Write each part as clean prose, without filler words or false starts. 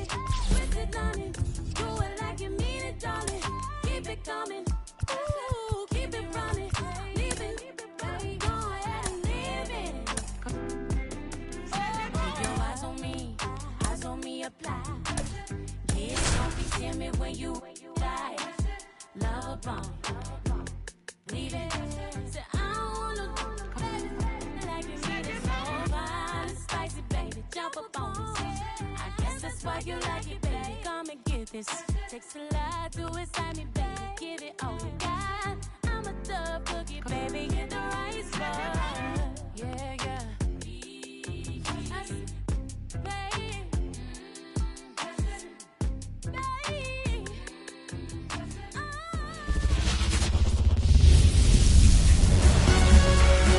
Twist it, darling. Do it like you mean it, darling. Keep it coming. Ooh, keep it running. Leave it. Go ahead and leave it. Keep your eyes on me, apply. Kids, don't be timid when you die. Love a bomb. Leave it. Say, I don't wanna baby like you need it so fine. Spicy, baby, jump up on this. I guess that's why you like it, baby. Come and get this. Takes a lot to excite me, baby. Give it all you got. I'm a thug cookie, baby. Get the right spot. Yeah, yeah.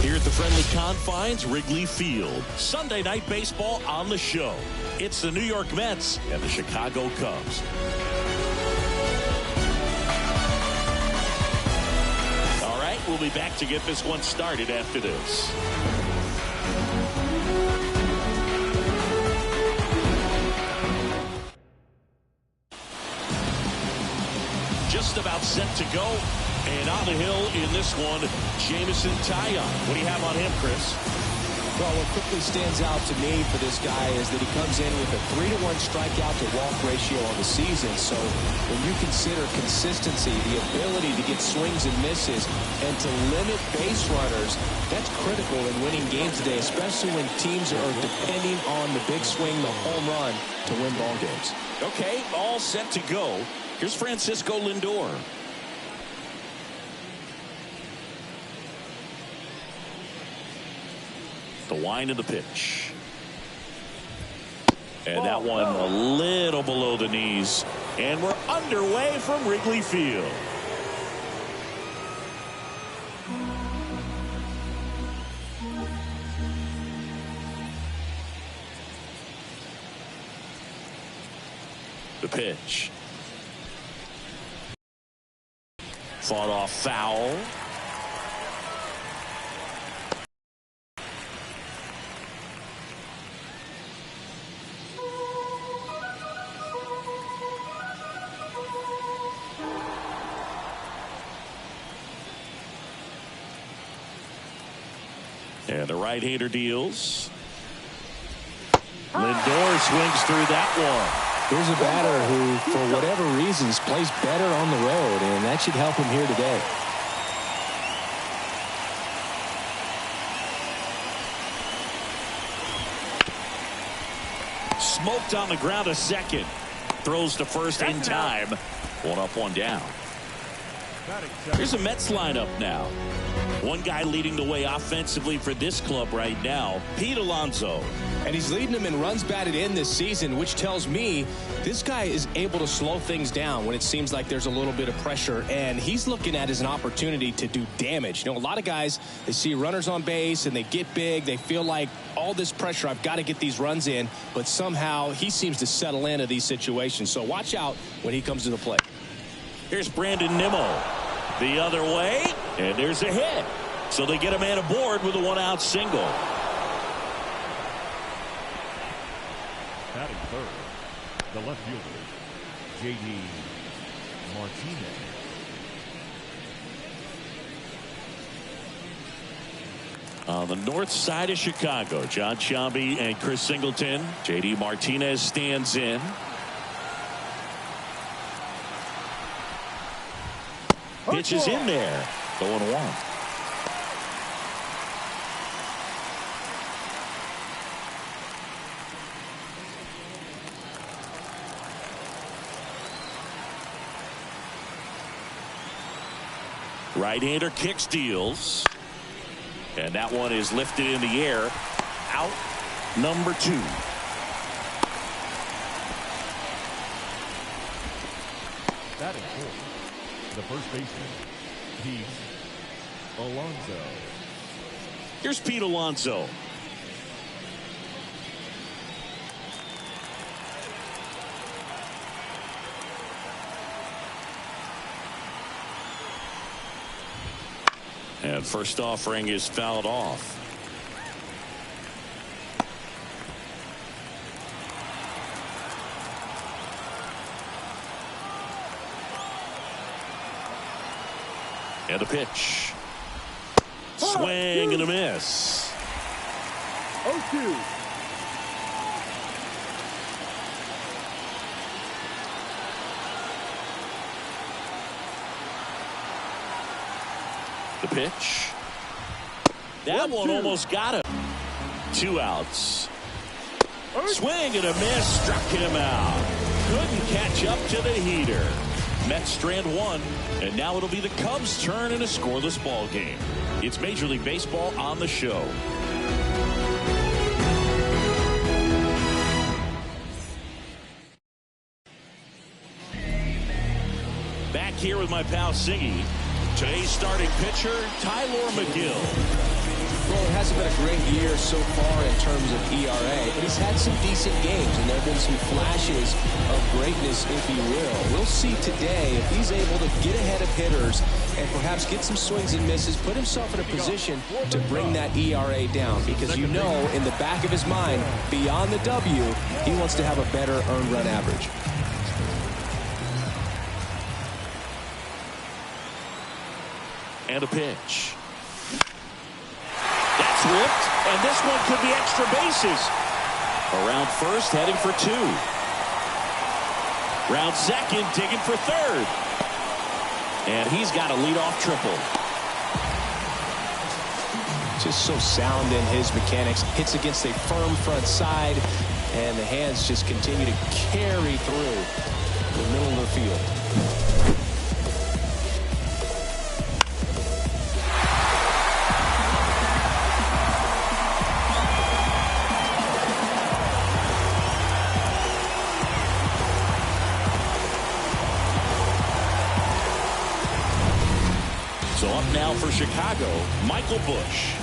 Here at the friendly confines, Wrigley Field. Sunday night baseball on the show. It's the New York Mets and the Chicago Cubs. All right, we'll be back to get this one started after this. Just about set to go. And on the hill in this one, Jameson Taillon. What do you have on him, Chris? Well, what quickly stands out to me for this guy is that he comes in with a 3-to-1 strikeout to walk ratio on the season. So when you consider consistency, the ability to get swings and misses, and to limit base runners, that's critical in winning games today, especially when teams are depending on the big swing, the home run, to win ball games. Okay, all set to go. Here's Francisco Lindor. The wind of the pitch. And that one a little below the knees. And we're underway from Wrigley Field. The pitch. Fought off foul. And the right-hander deals. Lindor swings through that one. Here's a batter who, for whatever reasons, plays better on the road, and that should help him here today. Smoked on the ground a second. Throws to first in time. One up, one down. Here's a Mets lineup now. One guy leading the way offensively for this club right now, Pete Alonso. And he's leading them in runs batted in this season, which tells me this guy is able to slow things down when it seems like there's a little bit of pressure, and he's looking at it as an opportunity to do damage. You know, a lot of guys, they see runners on base and they get big. They feel like all this pressure, I've got to get these runs in, but somehow he seems to settle into these situations. So watch out when he comes to the plate. Here's Brandon Nimmo. The other way, and there's a hit. So they get a man aboard with a one-out single. Batting third, the left fielder, J.D. Martinez. On the north side of Chicago, John Sciambi and Chris Singleton. J.D. Martinez stands in. Pitch is in there. 0-1. Right-hander kicks, deals. And that one is lifted in the air. Out number 2. Batting fourth, the first baseman, Pete Alonso. Here's Pete Alonso. And first offering is fouled off. And a pitch. Swing and a miss. 0-2. The pitch. That one almost got him. 2 outs. Swing and a miss. Struck him out. Couldn't catch up to the heater. Mets strand 1, and now it'll be the Cubs' turn in a scoreless ball game. It's Major League Baseball on the show. Back here with my pal Siggy. Today's starting pitcher, Tyler McGill. Well, it hasn't been a great year so far in terms of ERA, but he's had some decent games, and there have been some flashes of greatness, if you will. We'll see today if he's able to get ahead of hitters and perhaps get some swings and misses, put himself in a position to bring that ERA down, because you know in the back of his mind, beyond the W, he wants to have a better earned run average. And a pitch. That's ripped, and this one could be extra bases. Around first, heading for 2. Round second, digging for 3rd. And he's got a leadoff triple. Just so sound in his mechanics. Hits against a firm front side, and the hands just continue to carry through the middle of the field. So up now for Chicago, Michael Busch.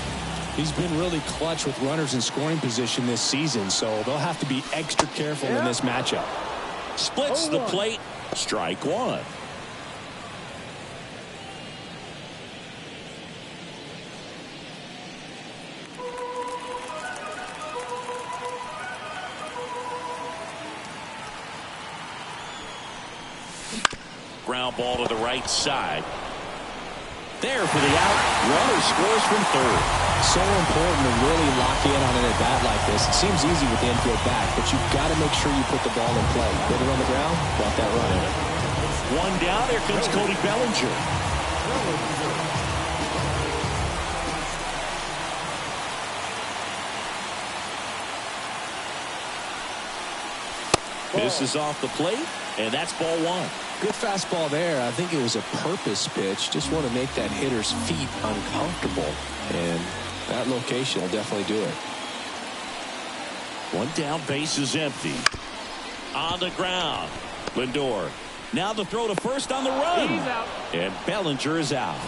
He's been really clutch with runners in scoring position this season, so they'll have to be extra careful in this matchup. Splits the plate. Strike 1. Ground ball to the right side. There for the out. Runner scores from 3rd. So important to really lock in on an at-bat like this. It seems easy with the infield back, but you've got to make sure you put the ball in play. Put it on the ground, brought that run in. 1 down. There comes Cody Bellinger. Misses off the plate, and that's ball 1. Good fastball there. I think it was a purpose pitch. Just want to make that hitter's feet uncomfortable. And that location will definitely do it. 1 down, base is empty. On the ground. Lindor. Now the throw to first on the run. And Bellinger is out.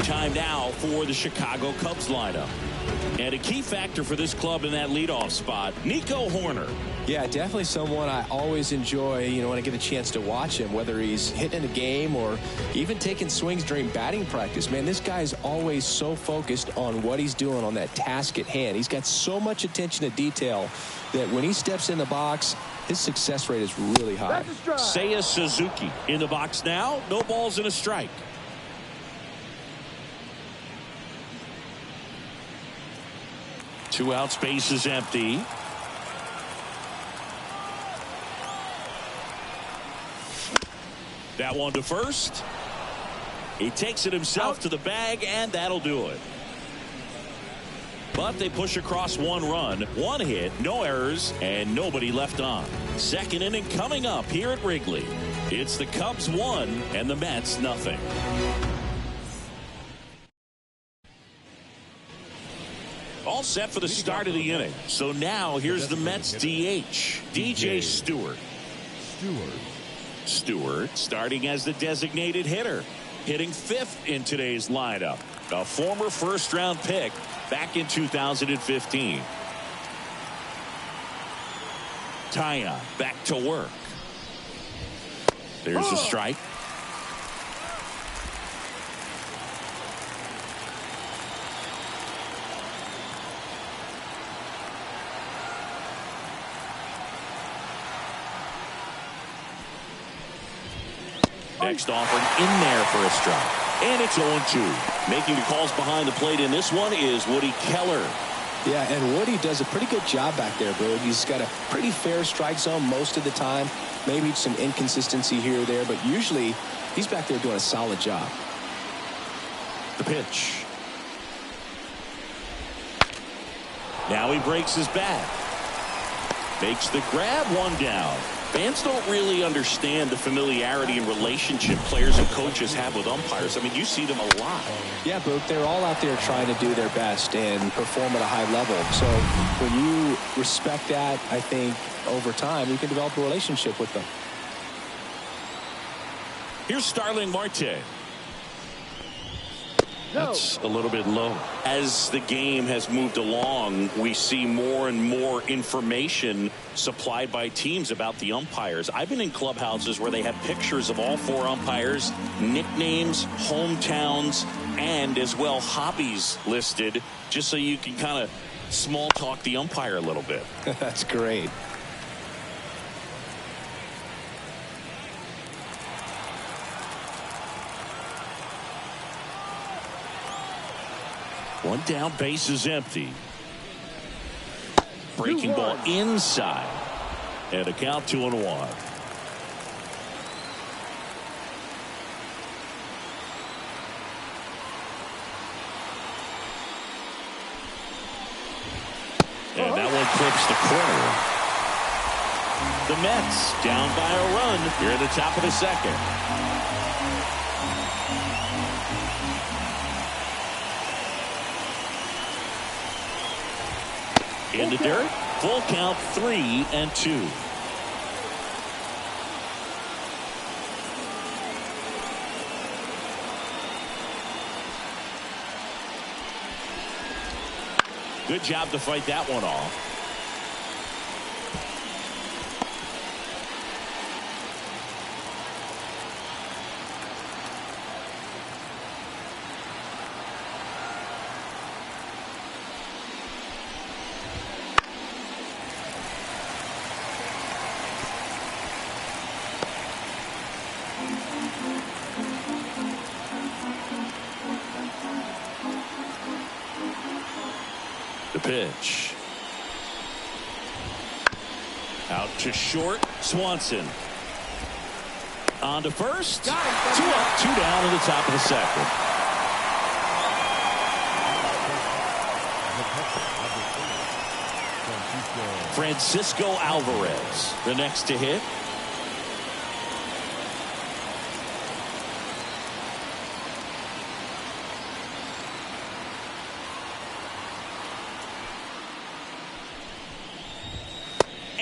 Time now for the Chicago Cubs lineup. And a key factor for this club in that leadoff spot, Nico Hoerner. Yeah, definitely someone I always enjoy, when I get a chance to watch him, whether he's hitting a game or even taking swings during batting practice. Man, this guy's always so focused on what he's doing on that task at hand. He's got so much attention to detail that when he steps in the box, his success rate is really high. Seiya Suzuki in the box now. No balls and a strike. Two outs, base is empty. That one to first. He takes it himself to the bag, and that'll do it. But they push across 1 run, 1 hit, no errors, and nobody left on. Second inning coming up here at Wrigley. It's the Cubs 1 and the Mets nothing. All set for the start of the inning. So now here's the Mets DH, DJ Stewart. Stewart starting as the designated hitter, hitting 5th in today's lineup. A former first-round pick back in 2015. Taya back to work. There's a strike. Next offering in there for a strike. And it's 0-2. Making the calls behind the plate in this one is Woody Keller. Yeah, and Woody does a pretty good job back there, bro. He's got a pretty fair strike zone most of the time. Maybe some inconsistency here or there, but usually he's back there doing a solid job. The pitch. Now he breaks his bat. Makes the grab, one down. Fans don't really understand the familiarity and relationship players and coaches have with umpires. I mean, you see them a lot. Yeah, Boog, they're all out there trying to do their best and perform at a high level. So when you respect that, I think over time you can develop a relationship with them. Here's Starling Marte. That's a little bit low. As the game has moved along, we see more and more information supplied by teams about the umpires. I've been in clubhouses where they have pictures of all four umpires, nicknames, hometowns, and as well hobbies listed, just so you can kind of small talk the umpire a little bit. That's great. One down, base is empty. Breaking ball inside. And a count 2-1. And that one clips the corner. The Mets down by a run here at the top of the second. In the dirt, full count, 3-2. Good job to fight that one off. The pitch. Out to short. Swanson. On to first. 2 up, 2 down in the top of the second. Francisco Alvarez, the next to hit.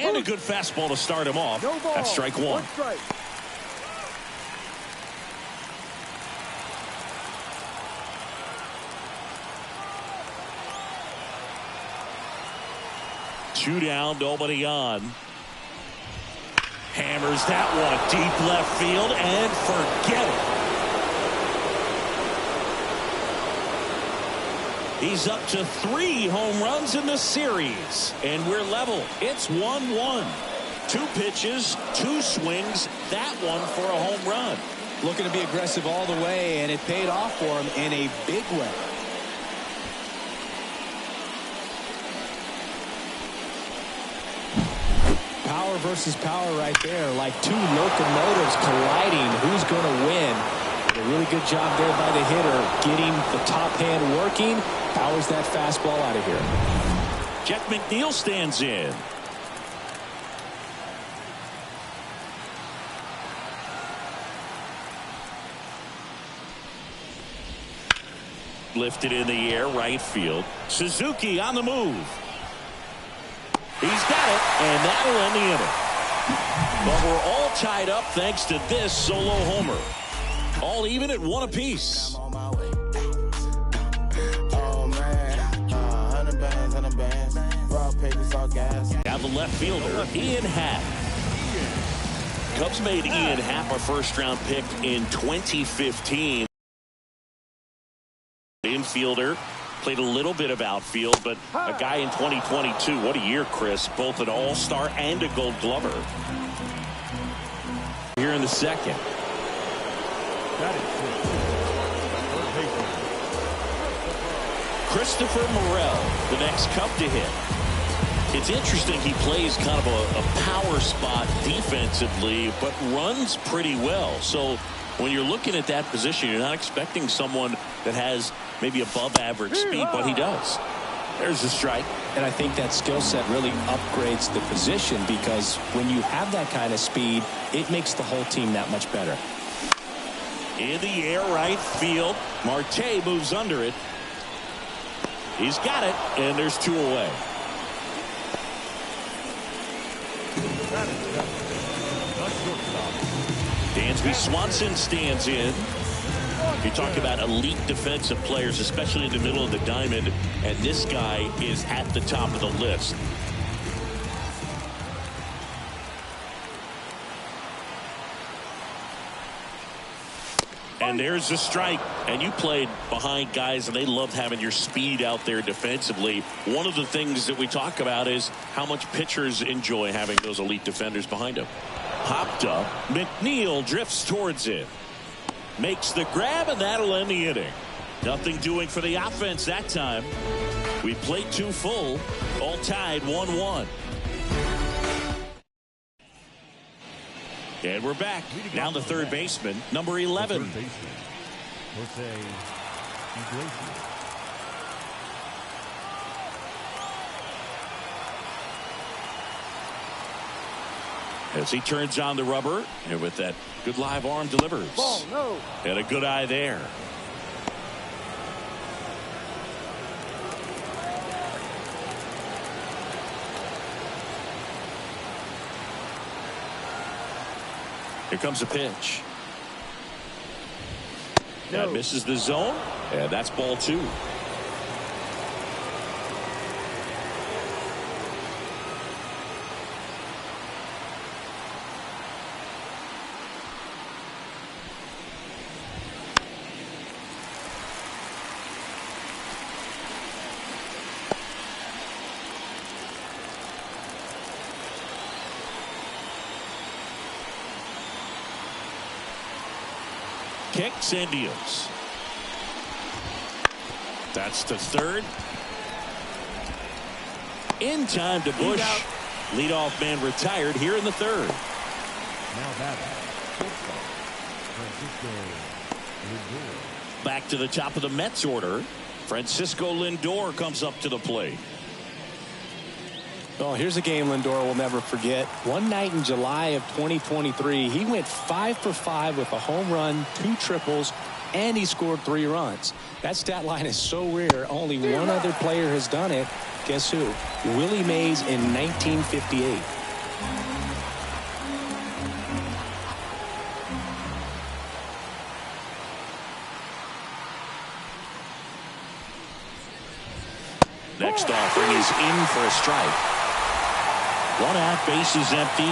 And a good fastball to start him off. That's strike one. Strike. Two down, nobody on. Hammers that one deep left field and forget it. He's up to 3 home runs in the series, and we're level. It's 1-1. 2 pitches, 2 swings, that one for a home run. Looking to be aggressive all the way, and it paid off for him in a big way. Power versus power right there, like 2 locomotives colliding. Who's going to win? A really good job there by the hitter, getting the top hand working. Powers that fastball out of here. Jeff McNeil stands in. Lifted in the air, right field. Suzuki on the move. He's got it, and that'll end the inning. But we're all tied up thanks to this solo homer. All even at 1 apiece. Have the left fielder, Ian Happ. Cubs made Ian Happ a first-round pick in 2015. Infielder, played a little bit of outfield, but a guy in 2022. What a year, Chris. Both an all-star and a gold glover. Here in the second. Christopher Morel, the next Cub to hit. It's interesting, he plays kind of a power spot defensively, but runs pretty well. So when you're looking at that position, you're not expecting someone that has maybe above average speed, but he does. There's a strike. And I think that skill set really upgrades the position, because when you have that kind of speed, it makes the whole team that much better. In the air, right field. Marte moves under it. He's got it, and there's 2 away. Dansby Swanson stands in. You talk about elite defensive players, especially in the middle of the diamond, and this guy is at the top of the list. And there's a strike. And you played behind guys, and they loved having your speed out there defensively. One of the things that we talk about is how much pitchers enjoy having those elite defenders behind them. Popped up. McNeil drifts towards it. Makes the grab, and that'll end the inning. Nothing doing for the offense that time. We played 2 full. All tied 1-1. And we're back. Now the third baseman, number 11. As he turns on the rubber, and with that good live arm delivers. Ball, no. And a good eye there. Here comes a pitch. No. That misses the zone, and that's ball 2. Kicks and deals. That's to third. In time to Bush. Leadoff man retired here in the third. Now batting. Francisco Lindor. Back to the top of the Mets order. Francisco Lindor comes up to the plate. Oh, here's a game Lindor will never forget. One night in July of 2023, he went 5 for 5 with a home run, 2 triples, and he scored 3 runs. That stat line is so rare. Only one other player has done it. Guess who? Willie Mays in 1958. Next offering is in for a strike. 1 out, base is empty.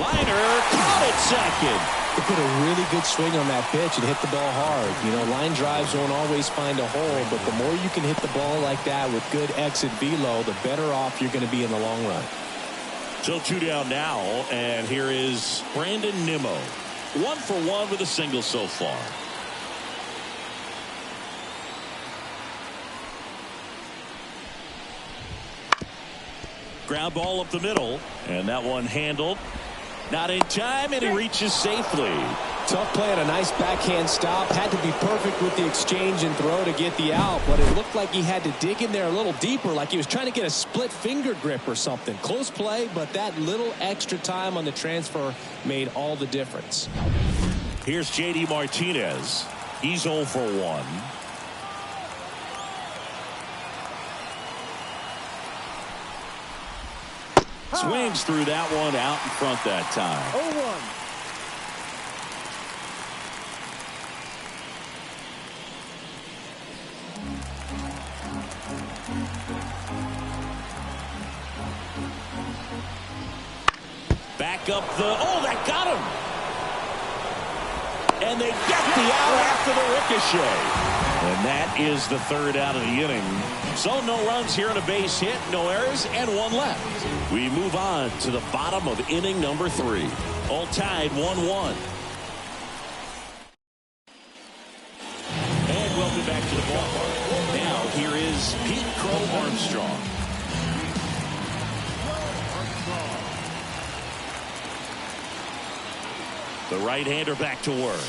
Liner caught it second. He put a really good swing on that pitch and hit the ball hard. You know, line drives won't always find a hole, but the more you can hit the ball like that with good exit velo, the better off you're going to be in the long run. So 2 down now, and here is Brandon Nimmo. 1 for 1 with a single so far. Ground ball up the middle, and that one handled. Not in time, and he reaches safely. Tough play and a nice backhand stop. Had to be perfect with the exchange and throw to get the out, but it looked like he had to dig in there a little deeper, like he was trying to get a split finger grip or something. Close play, but that little extra time on the transfer made all the difference. Here's J.D. Martinez. He's 0 for 1. Swings through that one out in front that time. 0-1. Back up the, oh, that got him. And they get the out after the ricochet. And that is the third out of the inning. So no runs here on a base hit, no errors, and one left. We move on to the bottom of inning number 3. All tied 1-1. And welcome back to the ballpark. Now here is Pete Crow Armstrong. The right-hander back to work.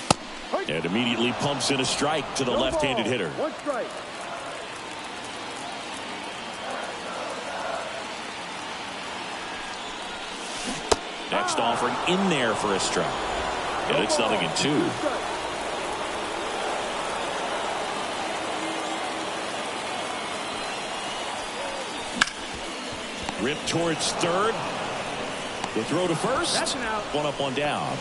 And immediately pumps in a strike to the left-handed hitter. One strike. Next offering in there for a strike. And it's 0-2. Ripped towards third. The throw to first. That's an out. One up, one down.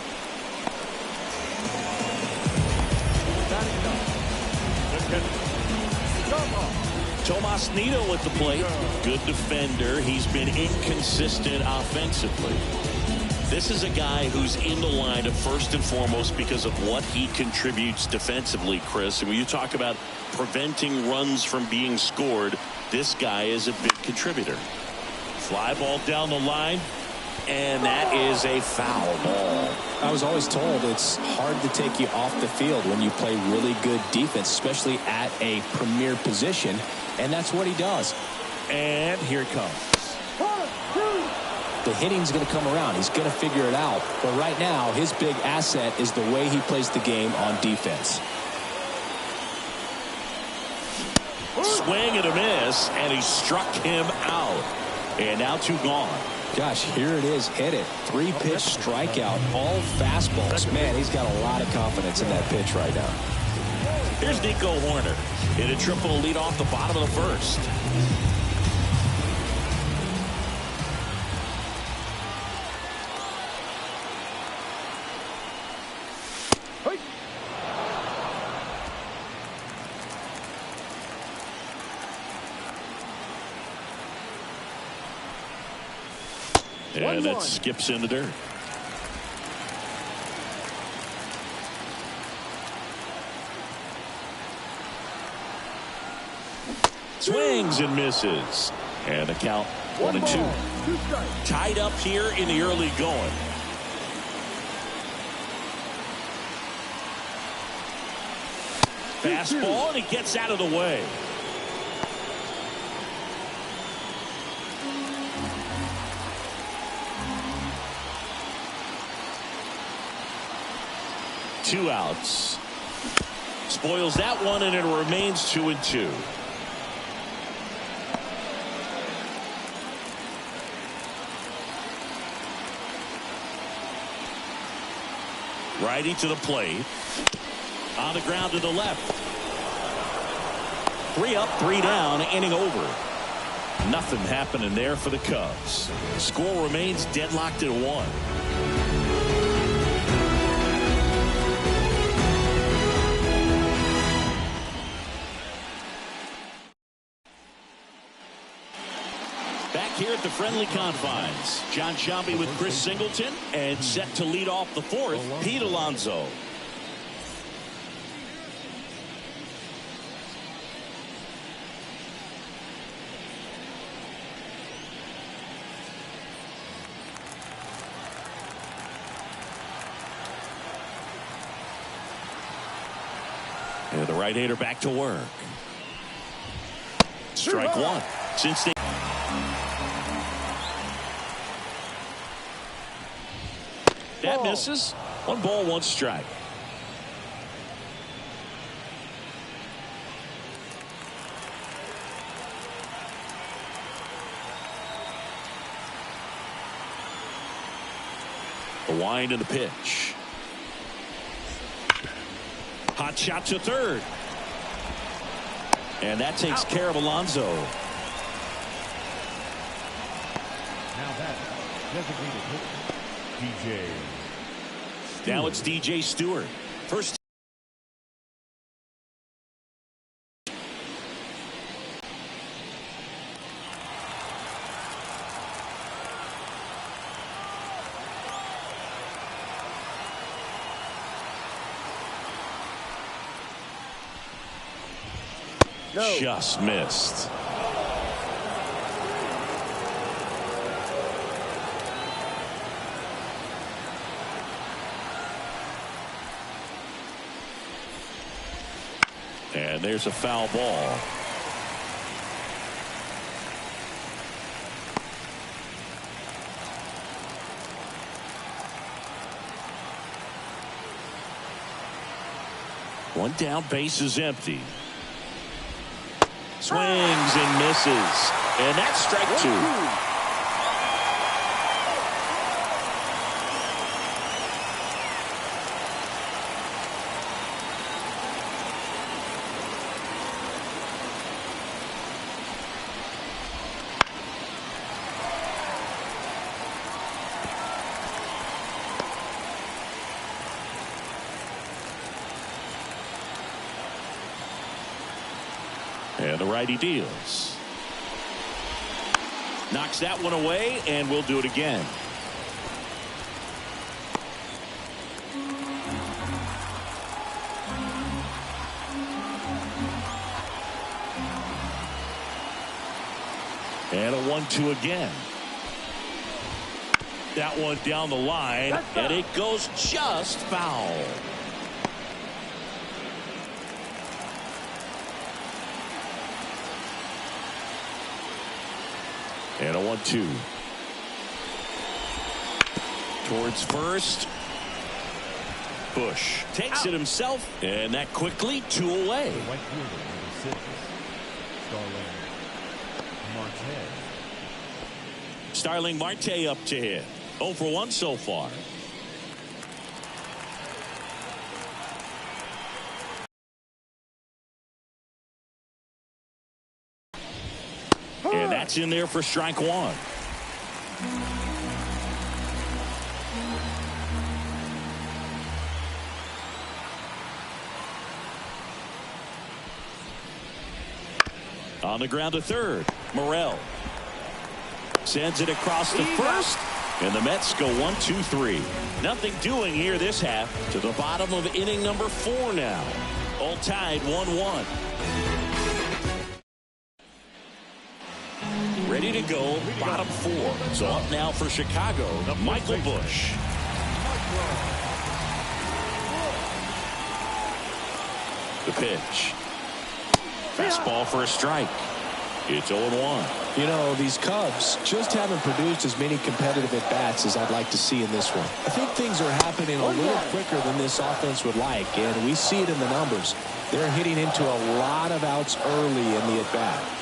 Tomas Nido at the plate. Good defender. He's been inconsistent offensively. This is a guy who's in the lineup first and foremost because of what he contributes defensively, Chris. And when you talk about preventing runs from being scored, this guy is a big contributor. Fly ball down the line. And that is a foul ball. I was always told it's hard to take you off the field when you play really good defense, especially at a premier position. And that's what he does. And here it comes. The hitting's going to come around. He's going to figure it out. But right now, his big asset is the way he plays the game on defense. Swing and a miss, and he struck him out. And now 2 gone. Gosh, here it is. Hit it. 3-pitch strikeout. All fastballs. Man, he's got a lot of confidence in that pitch right now. Here's Nico Hoerner. Hit a triple to lead off the bottom of the first. And it skips in the dirt. Swings and misses. And the count 1-2. Tied up here in the early going. Fastball, and he gets out of the way. Two outs. Spoils that one, and it remains 2-2. Righty to the plate. On the ground to the left. 3 up, 3 down, inning over. Nothing happening there for the Cubs. Score remains deadlocked at 1. Here at the friendly confines, John Sciambi with Chris Singleton, and set to lead off the 4th, Pete Alonso. And the right-hander back to work. Strike 1. Since they that misses. 1 ball, 1 strike. The wind and the pitch. Hot shot to third. And that takes care of Alonso. Now that designated hitter, DJ. Now it's DJ Stewart. First. Just missed. And there's a foul ball. One down, base is empty. Swings and misses. And that's strike two. And the righty deals. Knocks that one away, and we'll do it again. And a 1-2 again. That one down the line, and it goes just foul. And a 1-2. Towards first. Bush takes it himself, and that quickly 2 away. Starling Marte up to hit. 0 for 1 so far. And that's in there for strike one. On the ground to third. Morel sends it across to first. And the Mets go 1-2-3. Nothing doing here this half. To the bottom of inning number 4 now. All tied 1-1. Ready to go, bottom 4. So up now for Chicago, Michael Bush. The pitch. Fastball for a strike. It's 0-1. You know, these Cubs just haven't produced as many competitive at-bats as I'd like to see in this one. I think things are happening a little quicker than this offense would like, and we see it in the numbers. They're hitting into a lot of outs early in the at-bat.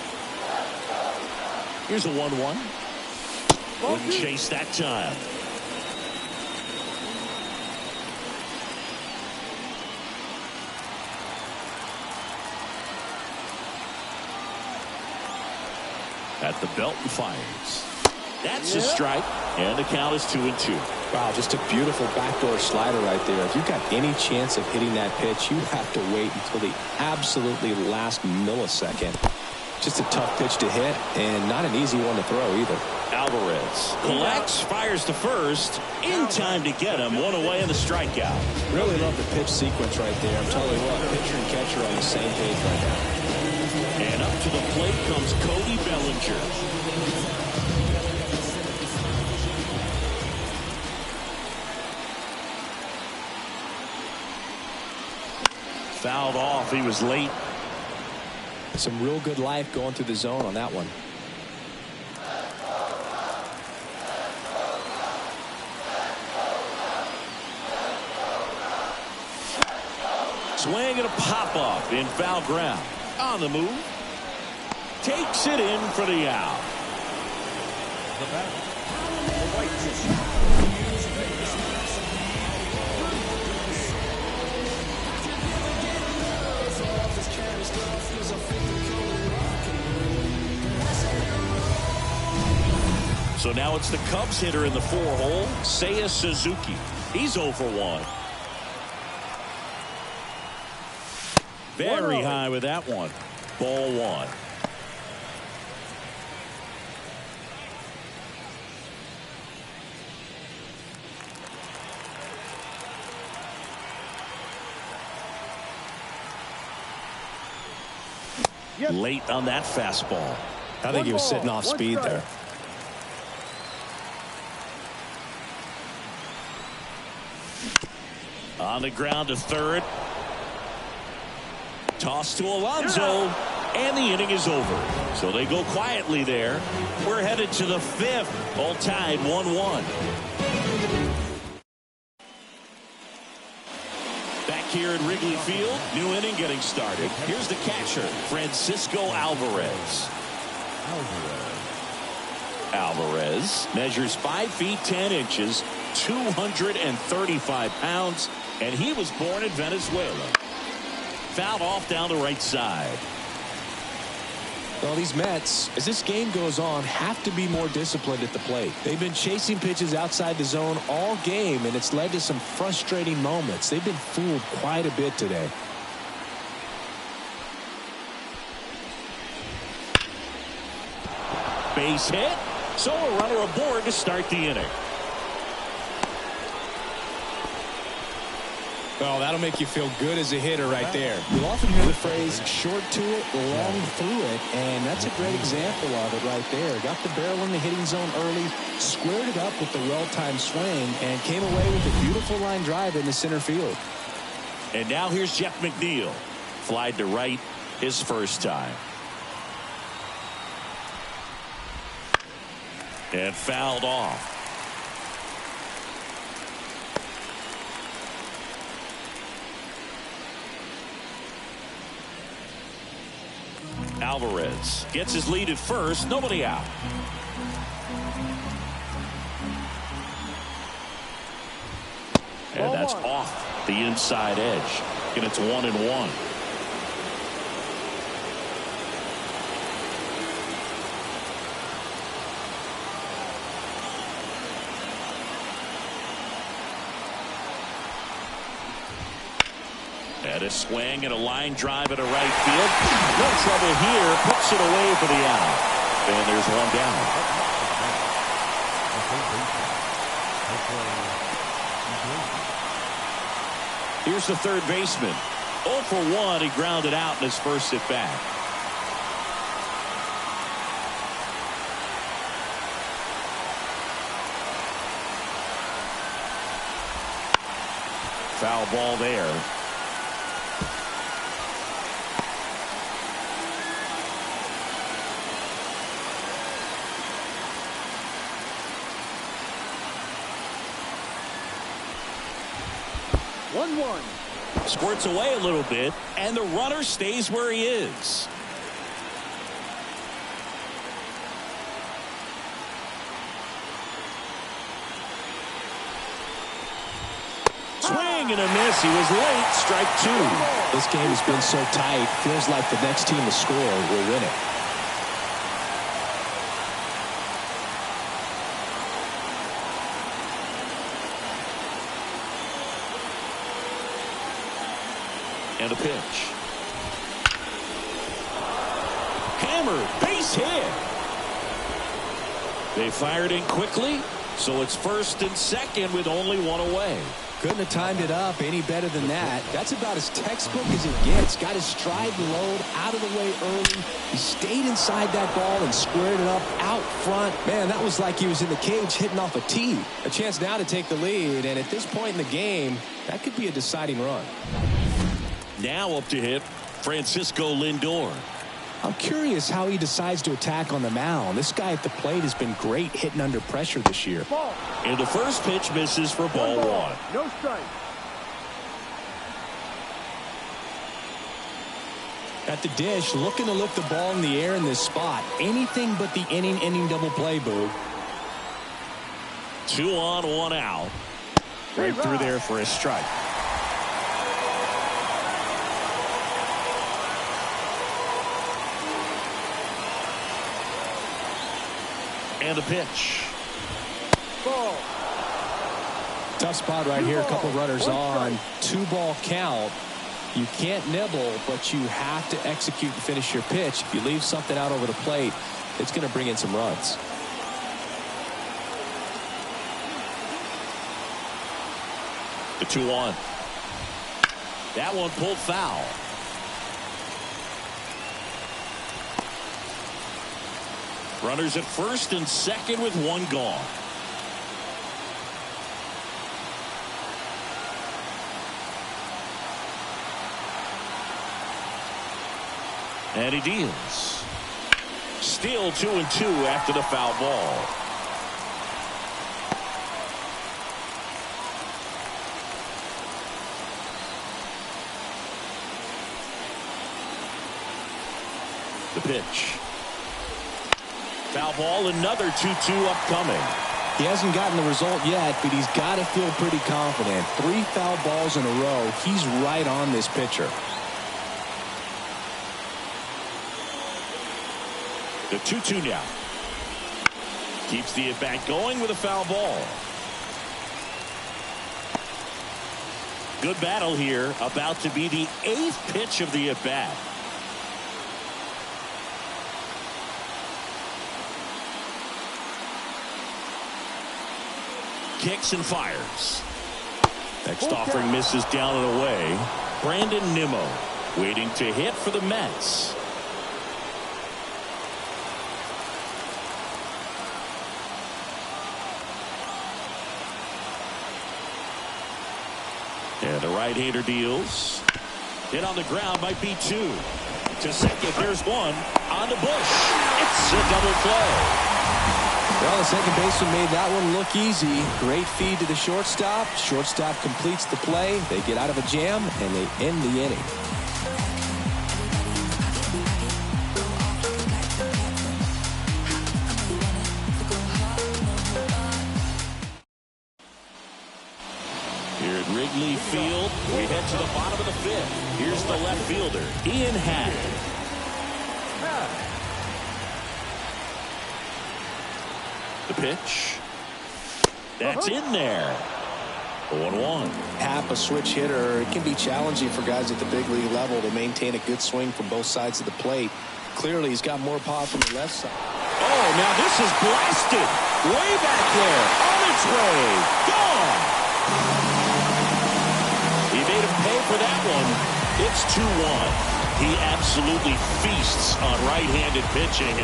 Here's a 1-1. Wouldn't chase that time. At the belt and fires. That's a strike, and the count is 2-2. Wow, just a beautiful backdoor slider right there. If you've got any chance of hitting that pitch, you have to wait until the absolutely last millisecond. Just a tough pitch to hit, and not an easy one to throw either. Alvarez collects, fires to first, in time to get him. 1 away in the strikeout. Really love the pitch sequence right there. I'm telling you what, pitcher and catcher on the same page right now. And up to the plate comes Cody Bellinger. Fouled off. He was late. Some real good life going through the zone on that one. Swing and a pop-up in foul ground. On the move. Takes it in for the out. The batter, the White. So now it's the Cubs hitter in the 4-hole, Seiya Suzuki. He's 0 for 1. Very high with that one. Ball 1. late on that fastball. I think he was sitting off speed there. On the ground to third. Toss to Alonso. And the inning is over. So they go quietly there. We're headed to the fifth. All tied 1-1. Back here at Wrigley Field. New inning getting started. Here's the catcher, Francisco Alvarez. Alvarez measures 5 feet 10 inches, 235 pounds, and he was born in Venezuela. Fouled off down the right side. Well, these Mets, as this game goes on, have to be more disciplined at the plate. They've been chasing pitches outside the zone all game, and it's led to some frustrating moments. They've been fooled quite a bit today. Base hit. So a runner aboard to start the inning. Well, that'll make you feel good as a hitter right there. You'll often hear the phrase short to it, long through it, and that's a great example of it right there. Got the barrel in the hitting zone early, squared it up with the well-timed swing, and came away with a beautiful line drive in the center field. And now here's Jeff McNeil. Flied to right his first time. And fouled off. Alvarez gets his lead at first. Nobody out. And that's off the inside edge. And it's 1-1. And a swing and a line drive at a right field. No trouble here. Puts it away for the out. And there's one down. Here's the third baseman. 0 for 1. He grounded out in his first at bat. Foul ball there. Squirts away a little bit, and the runner stays where he is. Swing and a miss. He was late. Strike 2. This game has been so tight. Feels like the next team to score will win it. And a pitch. Hammer, base hit. They fired in quickly, so it's first and second with only one away. Couldn't have timed it up any better than that. That's about as textbook as it gets. Got his stride load out of the way early. He stayed inside that ball and squared it up out front. Man, that was like he was in the cage hitting off a tee. A chance now to take the lead, and at this point in the game, that could be a deciding run. Now up to hit, Francisco Lindor. I'm curious how he decides to attack on the mound. This guy at the plate has been great hitting under pressure this year. And the first pitch misses for ball 1. No strike. At the dish, looking to lift the ball in the air in this spot. Anything but the inning double play, Boo. 2 on, 1 out. Right through there for a strike. And a pitch. Ball. Tough spot right here. A couple runners on. 2-ball count. You can't nibble, but you have to execute and finish your pitch. If you leave something out over the plate, it's going to bring in some runs. The 2-1. That one pulled foul. Runners at first and second with one gone. And he deals. Still 2-2 after the foul ball. The pitch. Foul ball, another 2-2 upcoming. He hasn't gotten the result yet, but he's got to feel pretty confident. 3 foul balls in a row. He's right on this pitcher. The 2-2 now. Keeps the at-bat going with a foul ball. Good battle here. About to be the 8th pitch of the at-bat. Kicks and fires. Next offering misses down and away. Brandon Nimmo waiting to hit for the Mets. And the right-hander deals. Hit on the ground, might be 2. To second, there's 1. On the Bush. It's a double play. Well, the second baseman made that one look easy. Great feed to the shortstop. Shortstop completes the play. They get out of a jam, and they end the inning. Here at Wrigley Field, we head to the bottom of the 5th. Here's the left fielder, Ian Happ. The pitch. That's in there. 0-1. Happ, a switch hitter. It can be challenging for guys at the big league level to maintain a good swing from both sides of the plate. Clearly, he's got more power from the left side. Oh, now this is blasted. Way back there. On its way. Gone. He made him pay for that one. It's 2-1. He absolutely feasts on right-handed pitching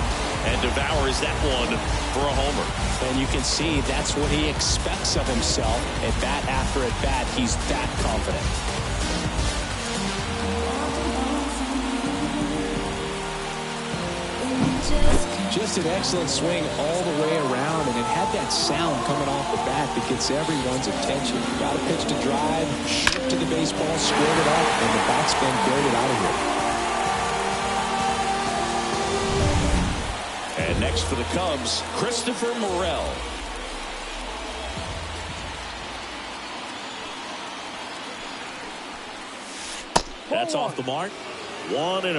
and devours that one for a homer. And you can see that's what he expects of himself. At bat after at bat, he's that confident. Just an excellent swing all the way around, and it had that sound coming off the bat that gets everyone's attention. Got a pitch to drive, shift to the baseball, squared it up, and the batsman carried it out of here. And next for the Cubs, Christopher Morel. That's off the mark. 1-0.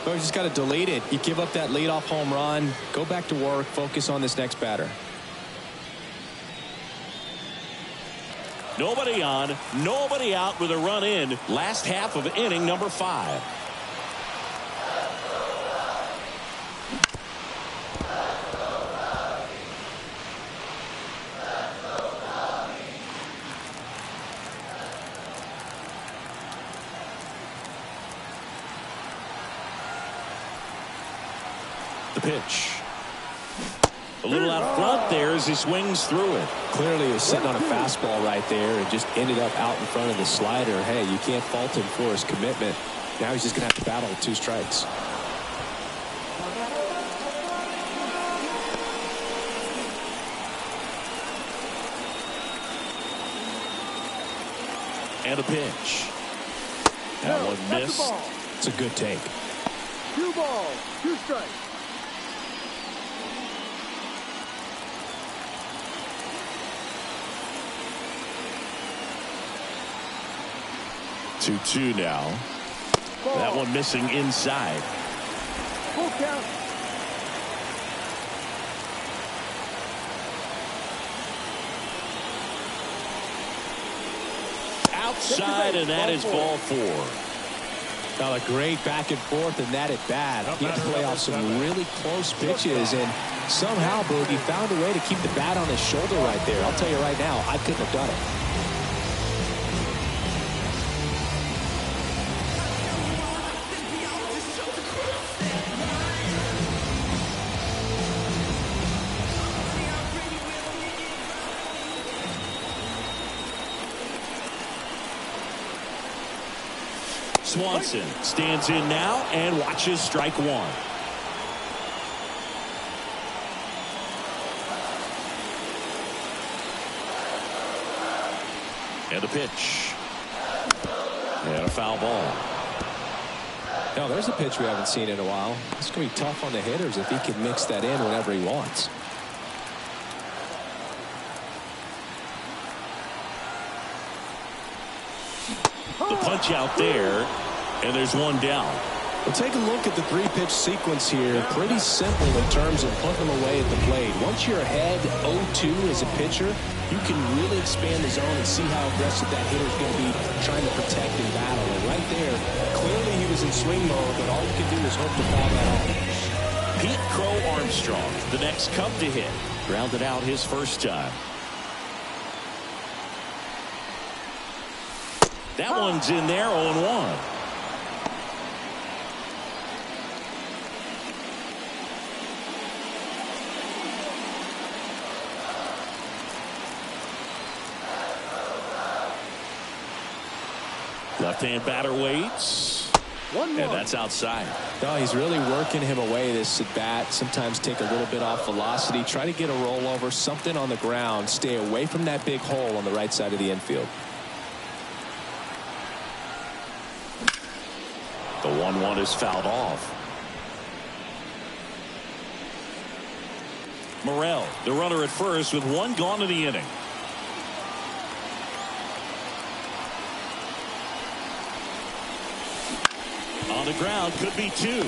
Well, you just got to delete it. You give up that leadoff home run. Go back to work. Focus on this next batter. Nobody on, nobody out with a run in. Last half of inning number 5. The pitch. A little out front there as he swings through it. Clearly he was sitting on a fastball right there and just ended up out in front of the slider. Hey, you can't fault him for his commitment. Now he's just going to have to battle with 2 strikes. And a pitch. That one missed. It's a good take. 2 balls, 2 strikes. Two now. Ball. That one missing inside. Full count. Outside, and that is ball 4. Now a great back and forth and that at bat. He had to play off some really close pitches, and somehow, Boogie found a way to keep the bat on his shoulder right there. I'll tell you right now, I couldn't have done it. Swanson stands in now and watches strike one. And a pitch. And a foul ball. Now there's a pitch we haven't seen in a while. It's going to be tough on the hitters if he can mix that in whenever he wants. The punch out there, and there's one down. Well, take a look at the three-pitch sequence here. Pretty simple in terms of putting them away at the plate. Once you're ahead 0-2 as a pitcher, you can really expand the zone and see how aggressive that hitter's going to be trying to protect and battle. And right there, clearly he was in swing mode, but all you can do is hope to foul that off. Pete Crow Armstrong, the next Cub to hit. Grounded out his first time. That one's in there, 0-1. Left-hand batter waits. And that's outside. No, he's really working him away this at bat. Sometimes take a little bit off velocity. Try to get a rollover, something on the ground. Stay away from that big hole on the right side of the infield. The 1-1 is fouled off. Morel, the runner at first with one gone in the inning. On the ground, could be two.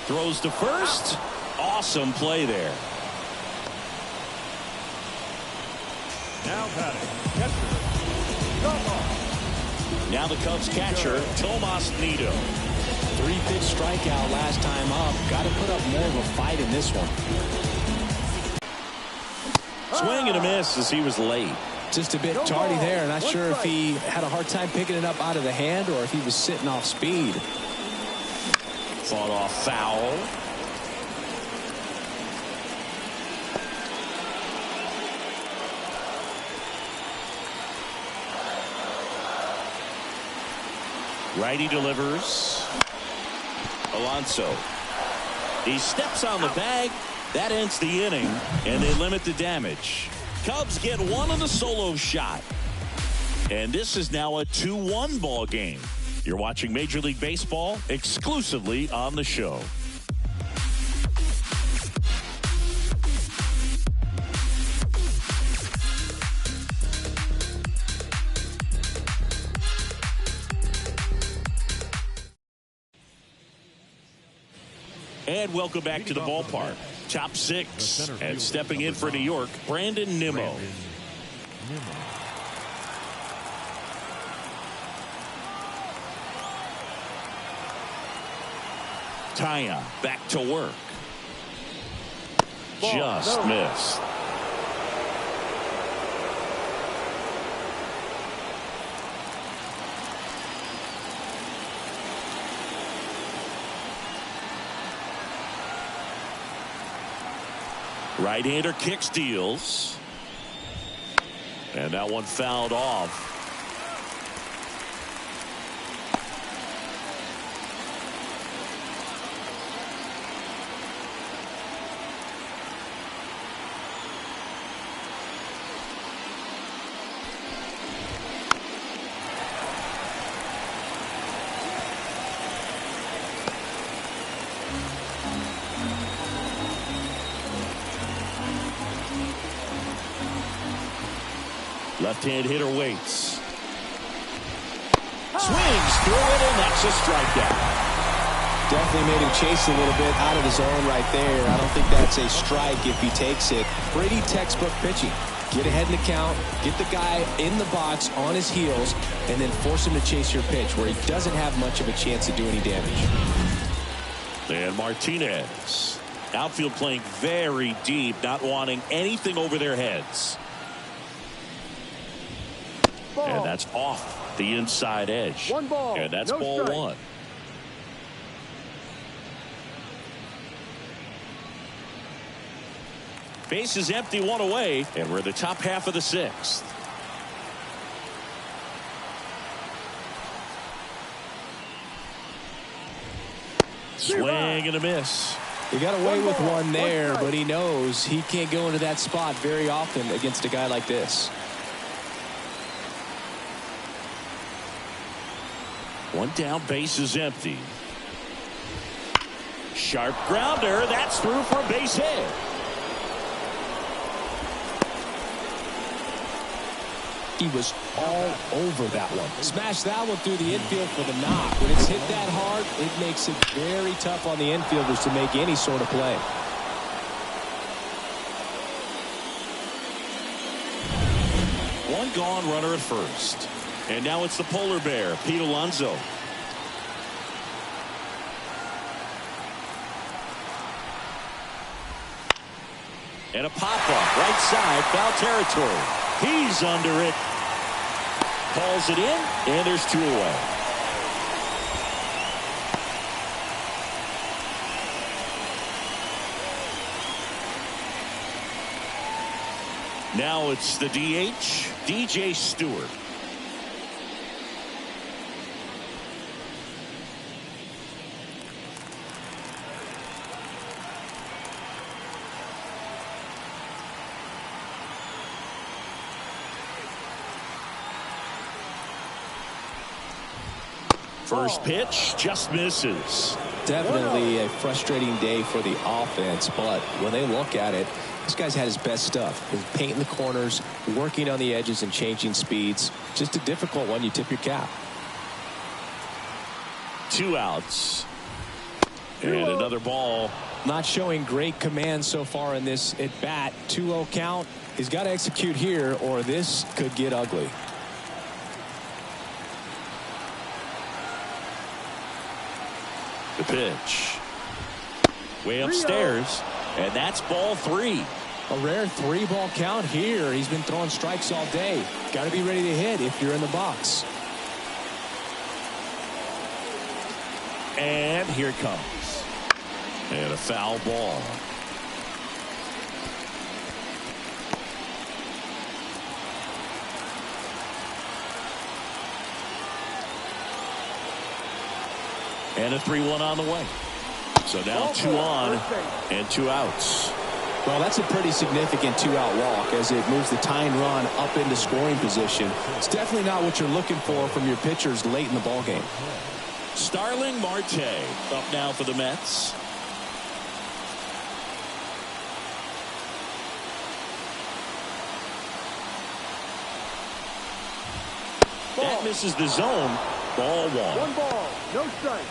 Throws to first. Awesome play there. Now batting, catcher, Tomas. Now the Cubs catcher, Tomas Nido. Three-pitch strikeout last time up. Got to put up more of a fight in this one. Swing and a miss as he was late. Just a bit tardy there. Not sure if he had a hard time picking it up out of the hand or if he was sitting off speed. Fought off foul. Righty delivers. Alonso. He steps on the bag. That ends the inning, and they limit the damage. Cubs get one on the solo shot. And this is now a 2-1 ball game. You're watching Major League Baseball exclusively on the show. And welcome back to the ballpark. Top six. And stepping in for New York, Brandon Nimmo. Taya back to work. Just missed. Right-hander kick steals. And that one fouled off. Left-hand hitter waits. Swings through it, and that's a strikeout. Definitely made him chase a little bit out of the zone right there. I don't think that's a strike if he takes it. Pretty textbook pitching. Get ahead in the count, get the guy in the box on his heels, and then force him to chase your pitch where he doesn't have much of a chance to do any damage. And Martinez. Outfield playing very deep, not wanting anything over their heads. And that's off the inside edge. One ball. And that's No ball strike. one. Base is empty, one away, and we're in the top half of the sixth. Swing and a miss. He got away with one there, but he knows he can't go into that spot very often against a guy like this. One down, base is empty. Sharp grounder. That's through for a base hit. He was all over that one. Smashed that one through the infield for the knock. When it's hit that hard, it makes it very tough on the infielders to make any sort of play. One gone, runner at first. And now it's the polar bear, Pete Alonso. And a pop-up, right side, foul territory. He's under it. Calls it in, and there's 2 away. Now it's the DH, DJ Stewart. First pitch just misses. Definitely a frustrating day for the offense, but when they look at it, this guy's had his best stuff. He's painting the corners, working on the edges and changing speeds. Just a difficult one. You tip your cap. 2 outs. And another ball. Not showing great command so far in this at bat. 2-0 count. He's got to execute here or this could get ugly. The pitch. Way upstairs. And that's ball 3. A rare 3-ball count here. He's been throwing strikes all day. Got to be ready to hit if you're in the box. And here it comes. And a foul ball. And a 3-1 on the way. So now 2 on and 2 outs. Well, that's a pretty significant 2-out walk as it moves the tying run up into scoring position. It's definitely not what you're looking for from your pitchers late in the ballgame. Starling Marte up now for the Mets. That misses the zone. Ball 1. 1 ball, no strike.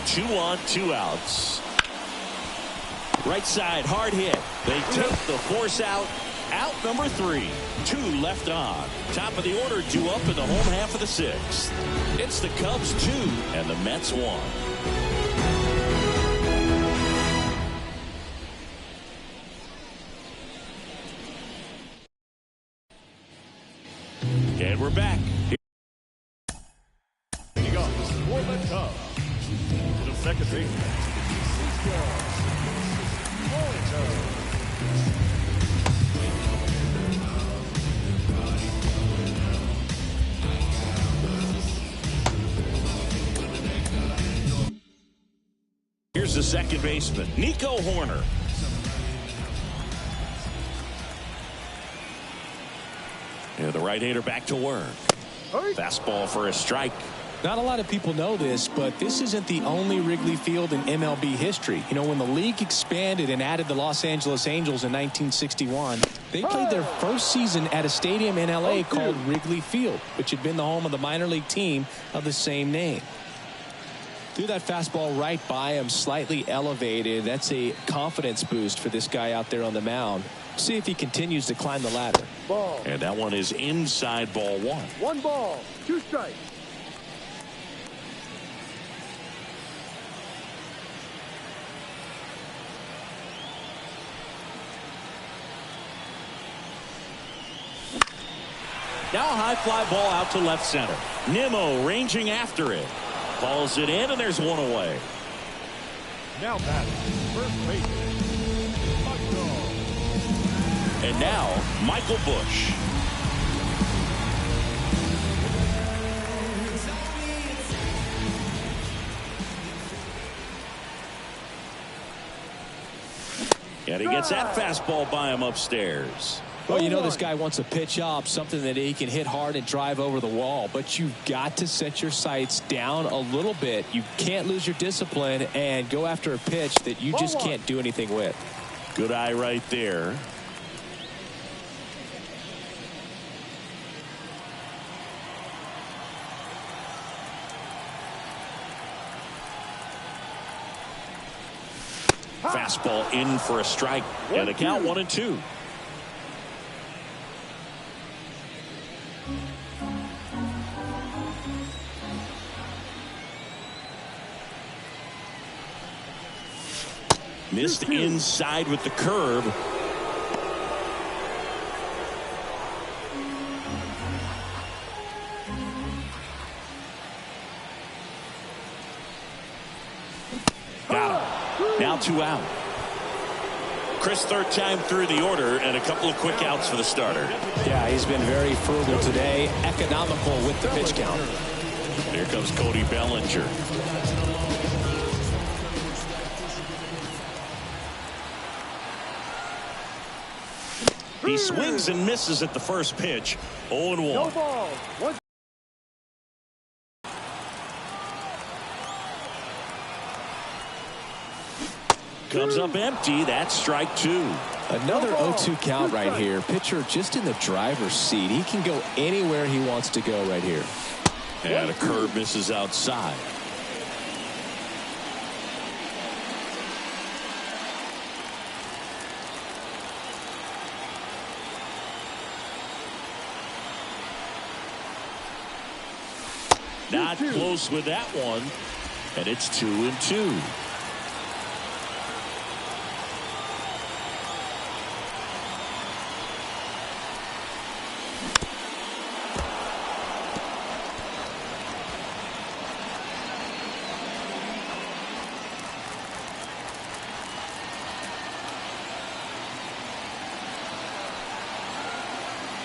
Two on, 2 outs. Right side, hard hit. They take the force out. Out number 3. 2 left on. Top of the order, 2 up in the home half of the 6th. It's the Cubs 2 and the Mets 1. And we're back. He goes for the Cubs. To the second baseman. Here's the second baseman, Nico Horner. And the right-hander back to work. Fastball for a strike. Not a lot of people know this, but this isn't the only Wrigley Field in MLB history. You know, when the league expanded and added the Los Angeles Angels in 1961, they played their first season at a stadium in L.A. called Wrigley Field, which had been the home of the minor league team of the same name. Threw that fastball right by him, slightly elevated. That's a confidence boost for this guy out there on the mound. See if he continues to climb the ladder. Ball. And that one is inside ball 1. 1 ball, 2 strikes. Now a high fly ball out to left center. Nimmo ranging after it. Balls it in, and there's 1 away. Now batting, first baseman. And now, Michael Busch. And he gets that fastball by him upstairs. Well, you know this guy wants a pitch up, something that he can hit hard and drive over the wall. But you've got to set your sights down a little bit. You can't lose your discipline and go after a pitch that you just can't do anything with. Good eye right there. Fastball in for a strike. And the count 1-2. Missed inside with the curve. Got him. Now 2 out. Chris, third time through the order and a couple of quick outs for the starter. Yeah, he's been very frugal today, economical with the pitch count. Here comes Cody Bellinger. He swings and misses at the first pitch. 0-1. No ball. Comes up empty. That's strike 2. Another 0-2 count right here. Pitcher just in the driver's seat. He can go anywhere he wants to go right here. And a curve misses outside. Not close with that one. And it's 2-2.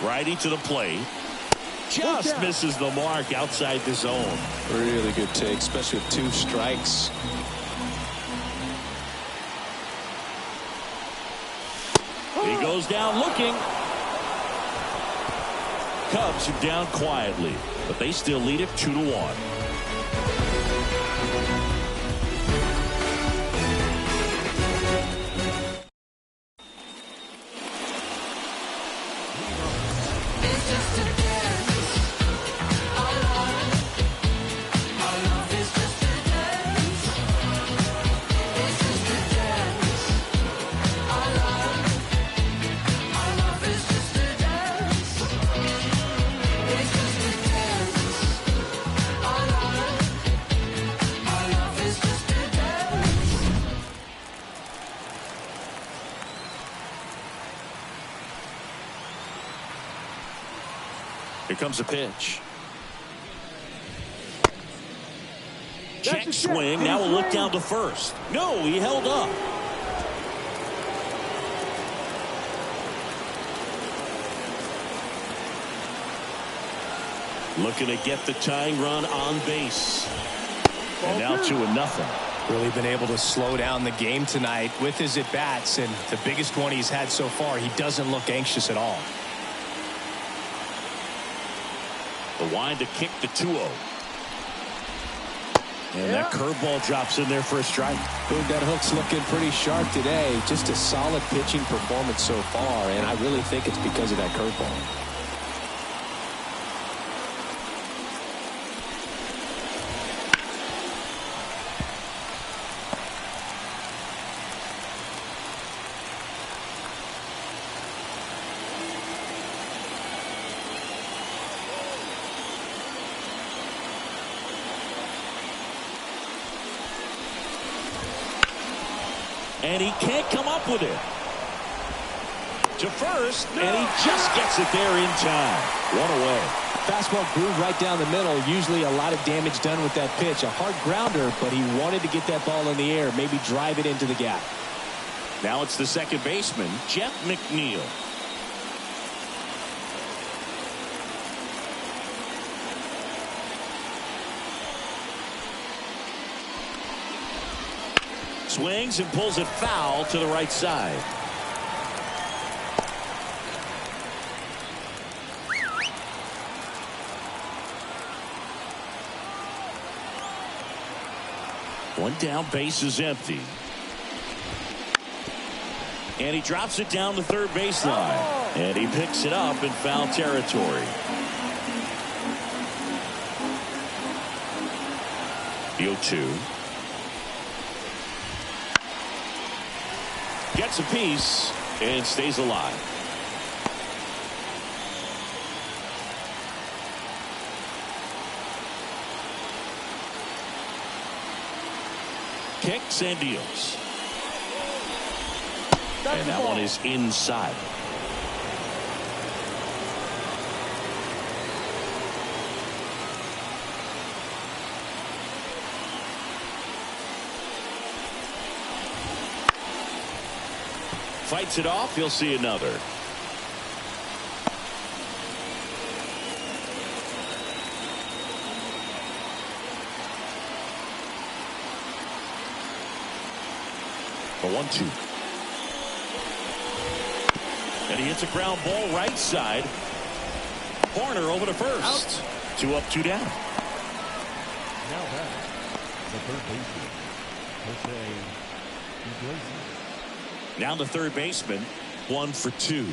Righty to the plate. Just misses the mark outside the zone. Really good take, especially with 2 strikes. He goes down looking. Cubs are down quietly, but they still lead it 2-1. Here comes a pitch. Check swing. Now we'll look down to first. No, he held up. Looking to get the tying run on base. And now 2-0. Really been able to slow down the game tonight with his at-bats, and the biggest one he's had so far, he doesn't look anxious at all. The wind to kick the 2-0. And that curveball drops in there for a strike. Boom, that hook's looking pretty sharp today. Just a solid pitching performance so far, and I really think it's because of that curveball. And he can't come up with it. To first, and he just gets it there in time. 1 away. Fastball groove right down the middle. Usually a lot of damage done with that pitch. A hard grounder, but he wanted to get that ball in the air, maybe drive it into the gap. Now it's the second baseman, Jeff McNeil. Swings and pulls it foul to the right side. One down, base is empty. And he drops it down the third baseline. And he picks it up in foul territory. The 0-2. Gets a piece and stays alive. Kicks and deals. And that one is inside. Fights it off. He'll see another. The 1-2. And he hits a ground ball right side. Corner over to first. Out. 2 up, 2 down. Now back, the third baseman, Now the third baseman, 1 for 2.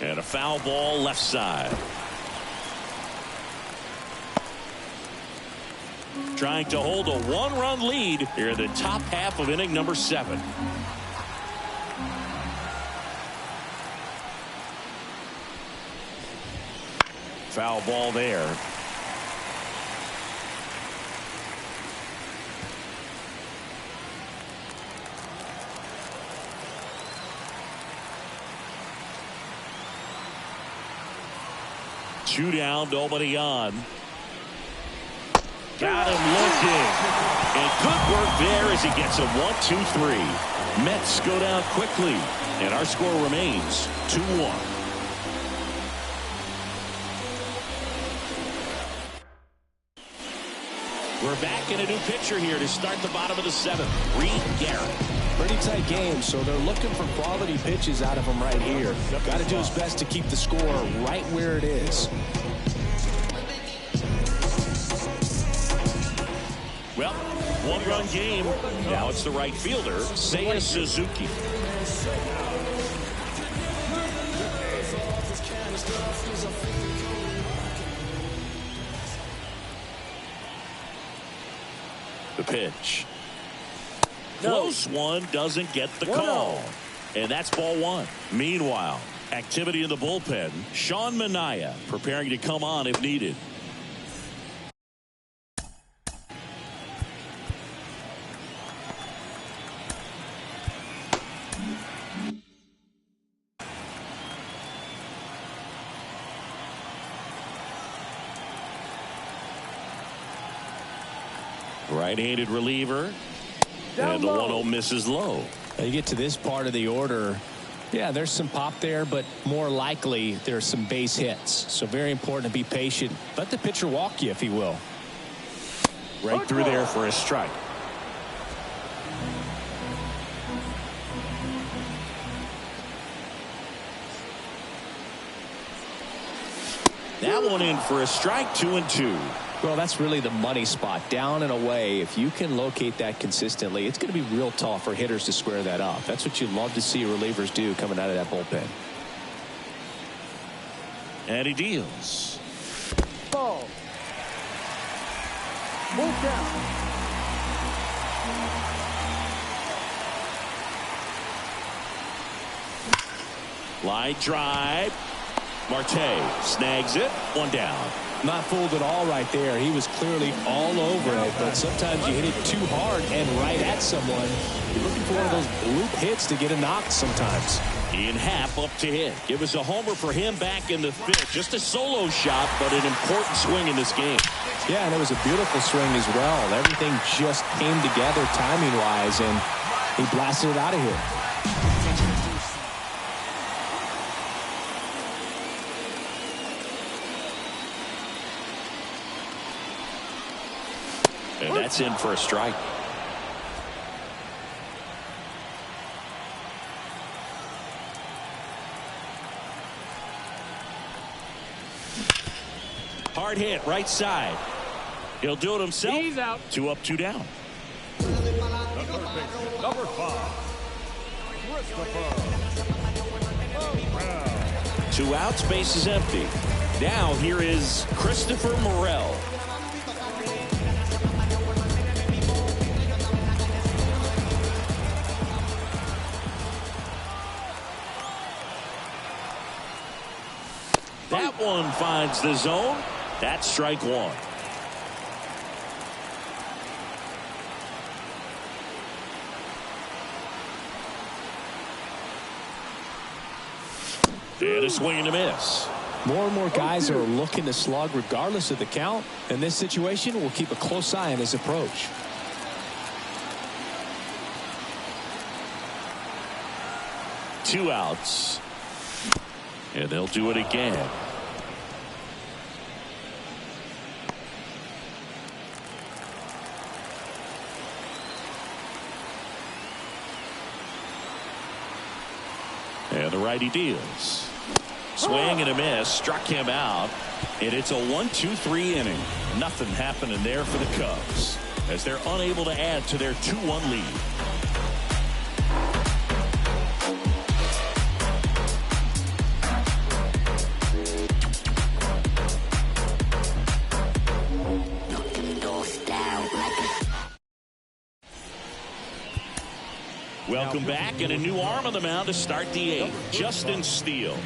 And a foul ball left side. Trying to hold a 1-run lead here in the top half of inning number 7. Foul ball there. Two down, nobody on. Got him looking. And good work there as he gets a 1-2-3. Mets go down quickly. And our score remains 2-1. We're back in a new pitcher here to start the bottom of the 7th. Reed Garrett. Pretty tight game, so they're looking for quality pitches out of him right here. Got to do his best to keep the score right where it is. Well, 1-run game. Now it's the right fielder, Seiya Suzuki. The pitch. Close one, doesn't get the call. And that's ball 1. Meanwhile, activity in the bullpen. Sean Manaea preparing to come on if needed. Right-handed reliever. And the 1-0 misses low. You get to this part of the order. Yeah, there's some pop there, but more likely there's some base hits. So very important to be patient. Let the pitcher walk you, if he will. Right through there for a strike. That one in for a strike, 2-2. Well, that's really the money spot. Down and away. If you can locate that consistently, it's going to be real tough for hitters to square that up. That's what you love to see relievers do coming out of that bullpen. And he deals. Ball. Move down. Line drive. Marte snags it. 1 down. Not fooled at all right there. He was clearly all over it, but sometimes you hit it too hard and right at someone. You're looking for one of those loop hits to get a knock sometimes. Ian Happ up to hit. Give us a homer for him back in the 5th. Just a solo shot, but an important swing in this game. Yeah, and it was a beautiful swing as well. Everything just came together timing-wise, and he blasted it out of here. And that's in for a strike. Hard hit, right side. He'll do it himself. He's out. 2 up, 2 down. Number 5. Christopher. 2 outs, base is empty. Now here is Christopher Morel. That one finds the zone. That's strike 1. And a swing and a miss. More and more guys are looking to slug regardless of the count. In this situation, we'll keep a close eye on his approach. Two outs. And they'll do it again. And the righty deals. Swing and a miss. Struck him out. And it's a 1-2-3 inning. Nothing happening there for the Cubs as they're unable to add to their 2-1 lead. Welcome back, and a new arm on the mound to start the 8th. Justin Steele.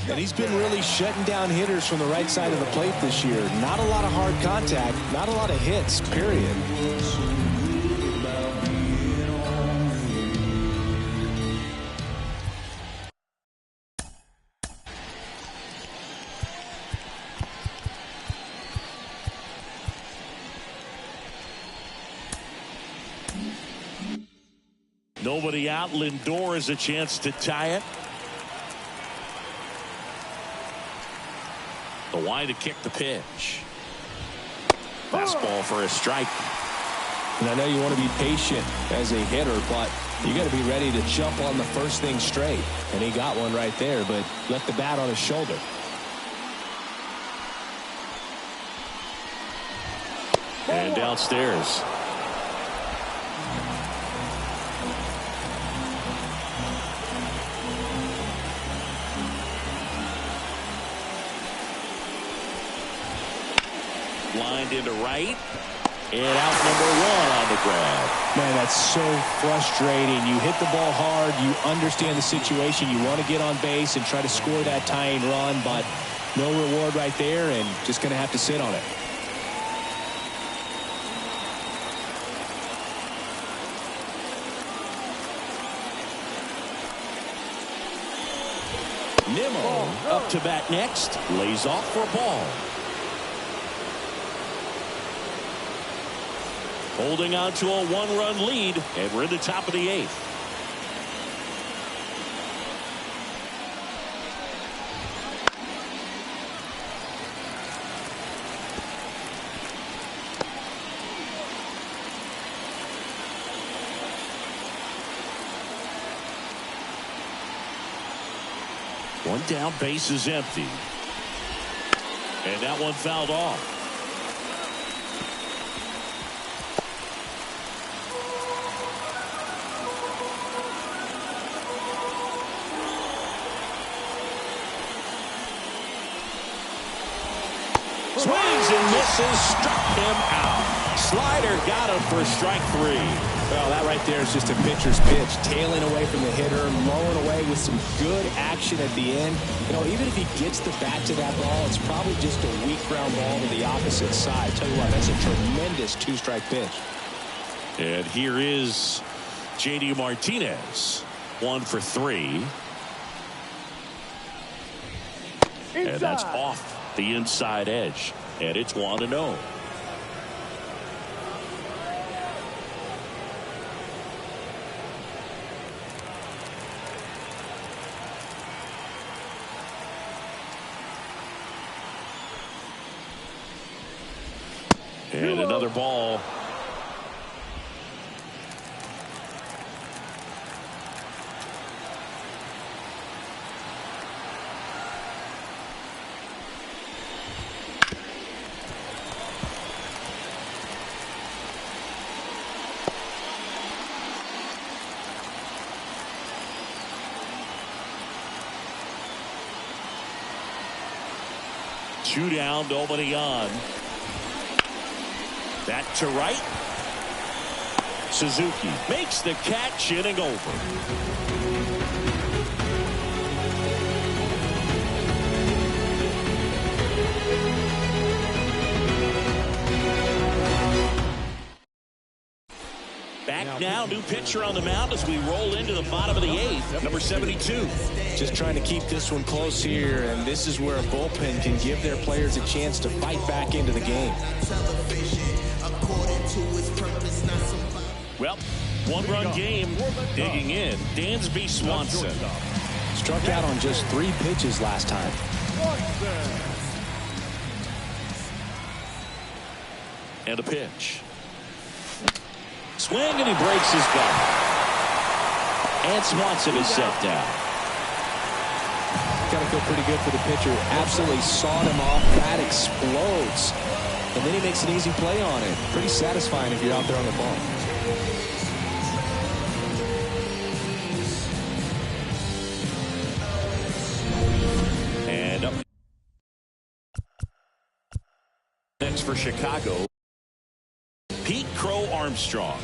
And he's been really shutting down hitters from the right side of the plate this year. Not a lot of hard contact, not a lot of hits, period. Nobody out. Lindor has a chance to tie it. The wide to kick the pitch. Fastball for a strike. And I know you want to be patient as a hitter, but you got to be ready to jump on the first thing straight. And he got one right there, but left the bat on his shoulder. And downstairs. Lined into right. And out number 1 on the grab. Man, that's so frustrating. You hit the ball hard. You understand the situation. You want to get on base and try to score that tying run, but no reward right there, and just going to have to sit on it. Nimmo up to bat next. Lays off for a ball. Holding on to a 1-run lead, and we're in the top of the 8th. One down, base is empty. And that one fouled off. Swings and misses, struck him out. Slider got him for strike 3. Well, that right there is just a pitcher's pitch. Tailing away from the hitter, mowing away with some good action at the end. You know, even if he gets the bat to that ball, it's probably just a weak ground ball to the opposite side. Tell you what, that's a tremendous 2-strike pitch. And here is J.D. Martinez. 1 for 3. And that's off the inside edge. And it's 1-0. And another ball. Two down, nobody on. Back to right. Suzuki makes the catch, inning over. Back now, new pitcher on the mound as we roll into the bottom of the eighth, number 72. Just trying to keep this one close here, and this is where a bullpen can give their players a chance to fight back into the game. Well, one-run game, digging in. Dansby Swanson. Struck out on just 3 pitches last time. And a pitch. Swing, and he breaks his back. And Swanson is set down. Got to feel pretty good for the pitcher. Absolutely sawed him off. That explodes. And then he makes an easy play on it. Pretty satisfying if you're out there on the ball. And up next for Chicago, Pete Crow Armstrong.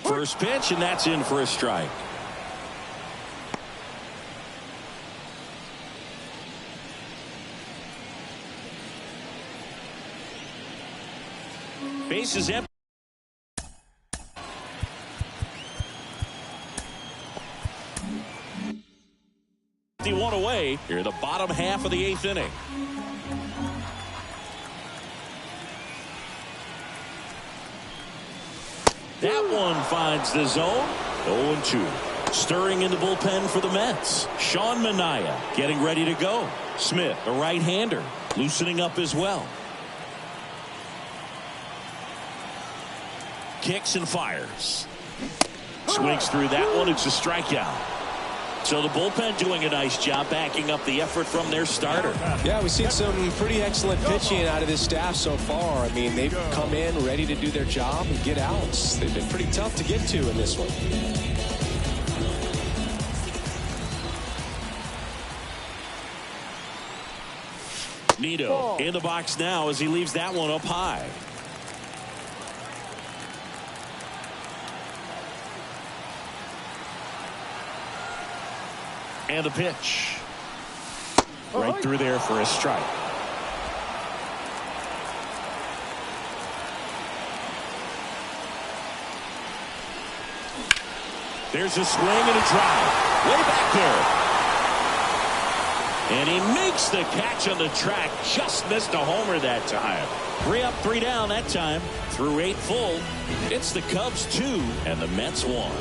First pitch, and that's in for a strike. Base is empty. One away here, the bottom half of the eighth inning. That one finds the zone. 0-2. Stirring in the bullpen for the Mets. Sean Manaea getting ready to go. Smith, a right-hander, loosening up as well. Kicks and fires. Swings through that one. It's a strikeout. So the bullpen doing a nice job backing up the effort from their starter. Yeah, we've seen some pretty excellent pitching out of this staff so far. I mean, they've come in ready to do their job and get outs. They've been pretty tough to get to in this one. Nito in the box now as he leaves that one up high. And a pitch. Right through there for a strike. There's a swing and a drive. Way back there. And he makes the catch on the track. Just missed a homer that time. 3 up, 3 down that time. Through 8 full. It's the Cubs 2 and the Mets 1.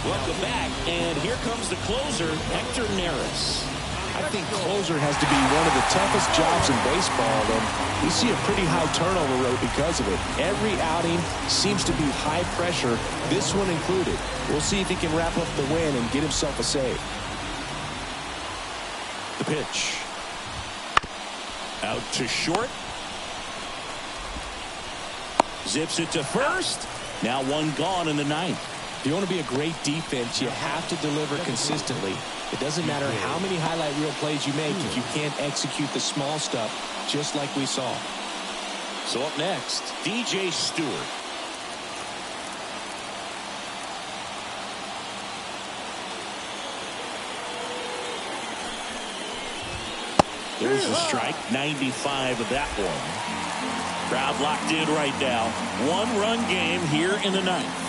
Welcome back, and here comes the closer, Hector Neris. I think closer has to be one of the toughest jobs in baseball, and we see a pretty high turnover rate because of it. Every outing seems to be high pressure, this one included. We'll see if he can wrap up the win and get himself a save. The pitch. Out to short. Zips it to first. Now one gone in the ninth. If you want to be a great defense, you have to deliver consistently. It doesn't matter how many highlight reel plays you make if you can't execute the small stuff, just like we saw. So up next, DJ Stewart. There's a strike. 95 of that one. Crowd locked in right now. One-run game here in the ninth.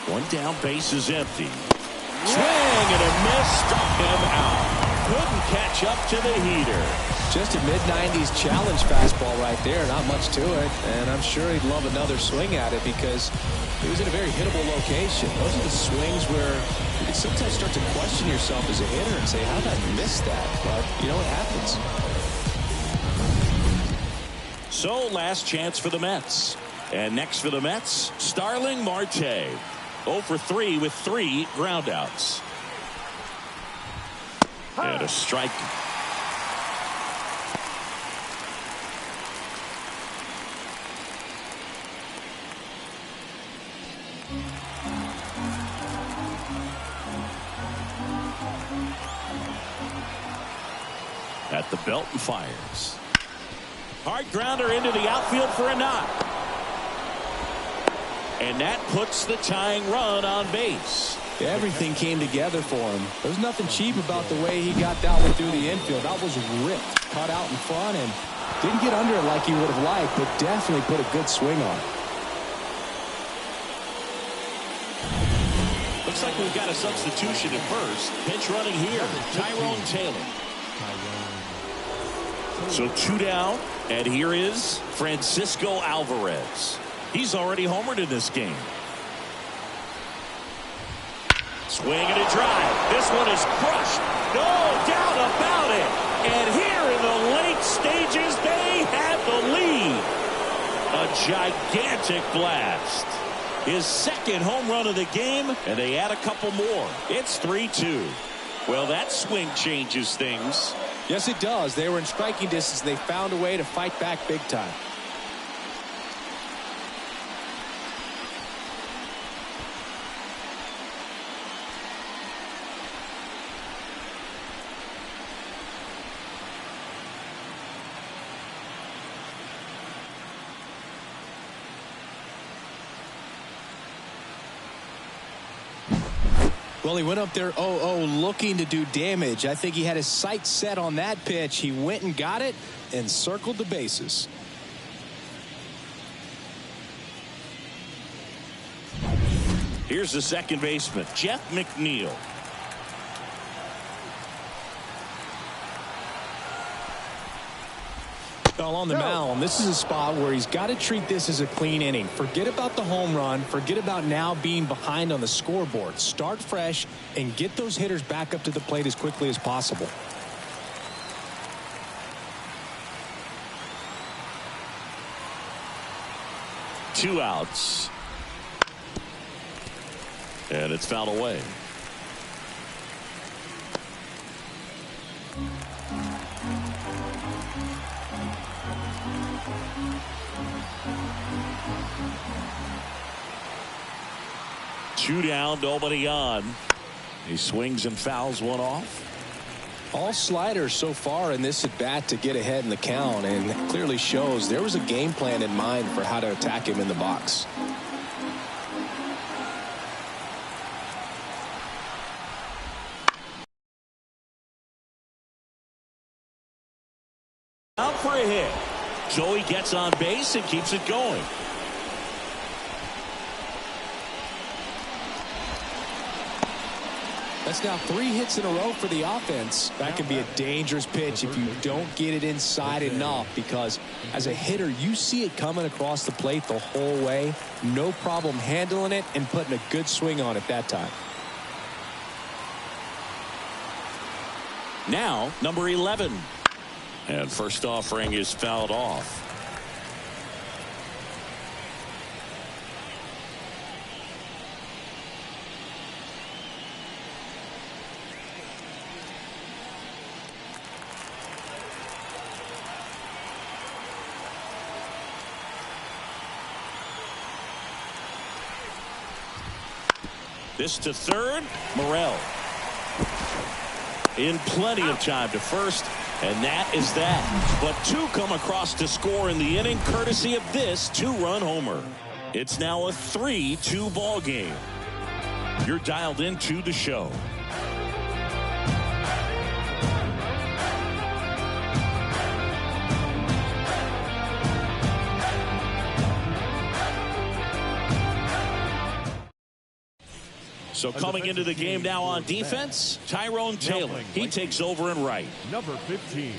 One down, base is empty. Swing and a miss, struck him out. Couldn't catch up to the heater. Just a mid-90s challenge fastball right there. Not much to it. And I'm sure he'd love another swing at it because he was in a very hittable location. Those are the swings where you can sometimes start to question yourself as a hitter and say, how did I miss that? But, you know, it happens. So, last chance for the Mets. And next for the Mets, Starling Marte. 0 for 3 with 3 groundouts. And a strike. At the belt and fires. Hard grounder into the outfield for a knock. And that puts the tying run on base. Everything came together for him. There's nothing cheap about the way he got that one through the infield. That was ripped, cut out in front, and didn't get under it like he would have liked, but definitely put a good swing on it. Looks like we've got a substitution at first. Pinch running here, Tyrone Taylor. So 2 down, and here is Francisco Alvarez. He's already homered in this game. Swing and a drive. This one is crushed. No doubt about it. And here in the late stages, they have the lead. A gigantic blast. His second home run of the game, and they add a couple more. It's 3-2. Well, that swing changes things. Yes, it does. They were in striking distance. They found a way to fight back big time. Well, he went up there 0-0 looking to do damage. I think he had his sights set on that pitch. He went and got it and circled the bases. Here's the second baseman, Jeff McNeil. On the mound, this is a spot where he's got to treat this as a clean inning. Forget about the home run. Forget about now being behind on the scoreboard. Start fresh and get those hitters back up to the plate as quickly as possible. Two outs. And it's fouled away. Two down, nobody on. He swings and fouls one off. All sliders so far in this at bat to get ahead in the count, and it clearly shows there was a game plan in mind for how to attack him in the box. Out for a hit. Joey gets on base and keeps it going. That's now 3 hits in a row for the offense. That can be a dangerous pitch if you don't get it inside enough, because as a hitter, you see it coming across the plate the whole way. No problem handling it and putting a good swing on it that time. Now, number 11. And first offering is fouled off. This to third. Morel in plenty of time to first, and that is that. But two come across to score in the inning courtesy of this two-run homer. It's now a 3-2 ball game. You're dialed into the show. So coming into the game now on defense, Tyrone Taylor. He takes over in right. Number 15.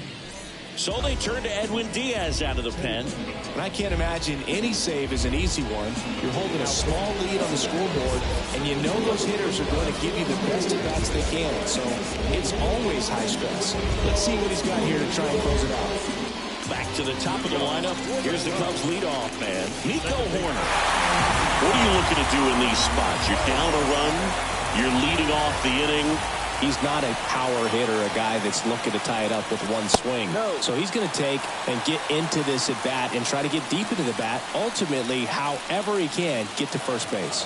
So they turn to Edwin Diaz out of the pen. And I can't imagine any save is an easy one. You're holding a small lead on the scoreboard, and you know those hitters are going to give you the best at-bats they can. So it's always high stress. Let's see what he's got here to try and close it out. Back to the top of the lineup. Here's the Cubs leadoff man, Nico Horner. What are you looking to do in these spots? You're down a run. You're leading off the inning. He's not a power hitter, a guy that's looking to tie it up with one swing. No. So he's going to take and get into this at bat and try to get deep into the bat. Ultimately, however he can, get to first base.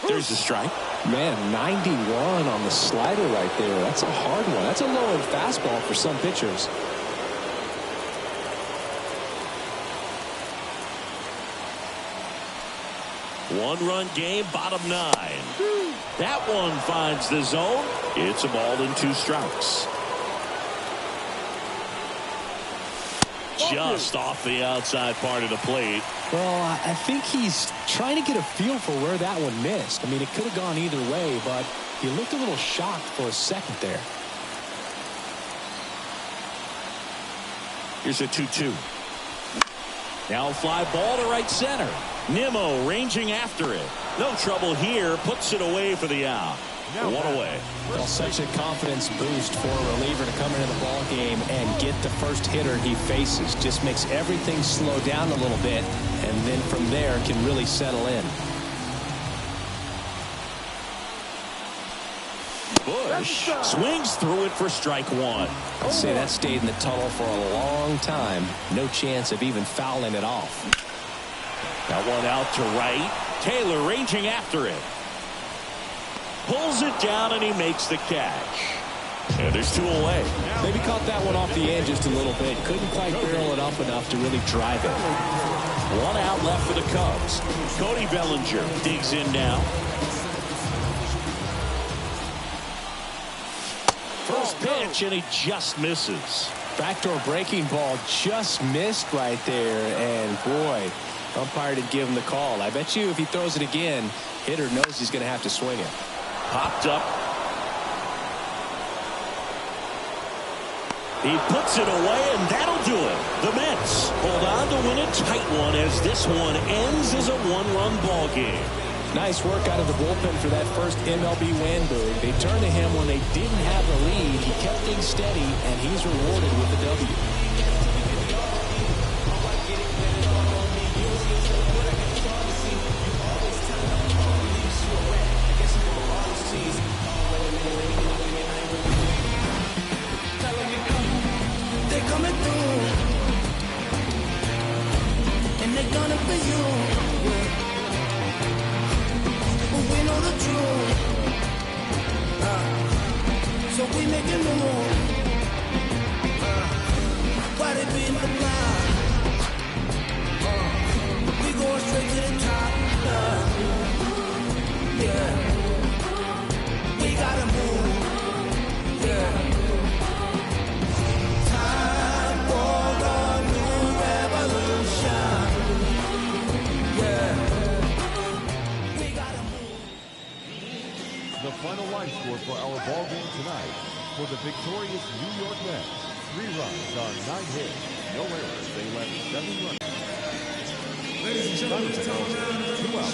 There's the strike. Man, 91 on the slider right there. That's a hard one. That's a low-end fastball for some pitchers. One-run game, bottom 9. That one finds the zone. It's a ball and 2 strikes. Just off the outside part of the plate. Well, I think he's trying to get a feel for where that one missed. I mean, it could have gone either way, but he looked a little shocked for a second there. Here's a 2-2. Now fly ball to right center. Nimmo ranging after it. No trouble here. Puts it away for the out. One away. Well, such a confidence boost for a reliever to come into the ball game and get the first hitter he faces. Just makes everything slow down a little bit, and then from there can really settle in. Bush swings through it for strike 1. I'll say that stayed in the tunnel for a long time. No chance of even fouling it off. That one out to right. Taylor ranging after it. Pulls it down and he makes the catch. And there's 2 away. Maybe caught that one off the end just a little bit. Couldn't quite barrel it up enough to really drive it. 1 out left for the Cubs. Cody Bellinger digs in now. First pitch and he just misses. Backdoor breaking ball just missed right there. And boy, umpire didn't give him the call. I bet you if he throws it again, hitter knows he's going to have to swing it. Popped up. He puts it away, and that'll do it. The Mets hold on to win a tight one as this one ends as a 1-run ball game. Nice work out of the bullpen for that first MLB win, Boog. They turned to him when they didn't have the lead. He kept things steady, and he's rewarded with the W. The final line score for our ball game tonight. For the victorious New York Mets, 3 runs on 9 hits. No errors. They left 7 runs. Ladies and gentlemen, 2 outs.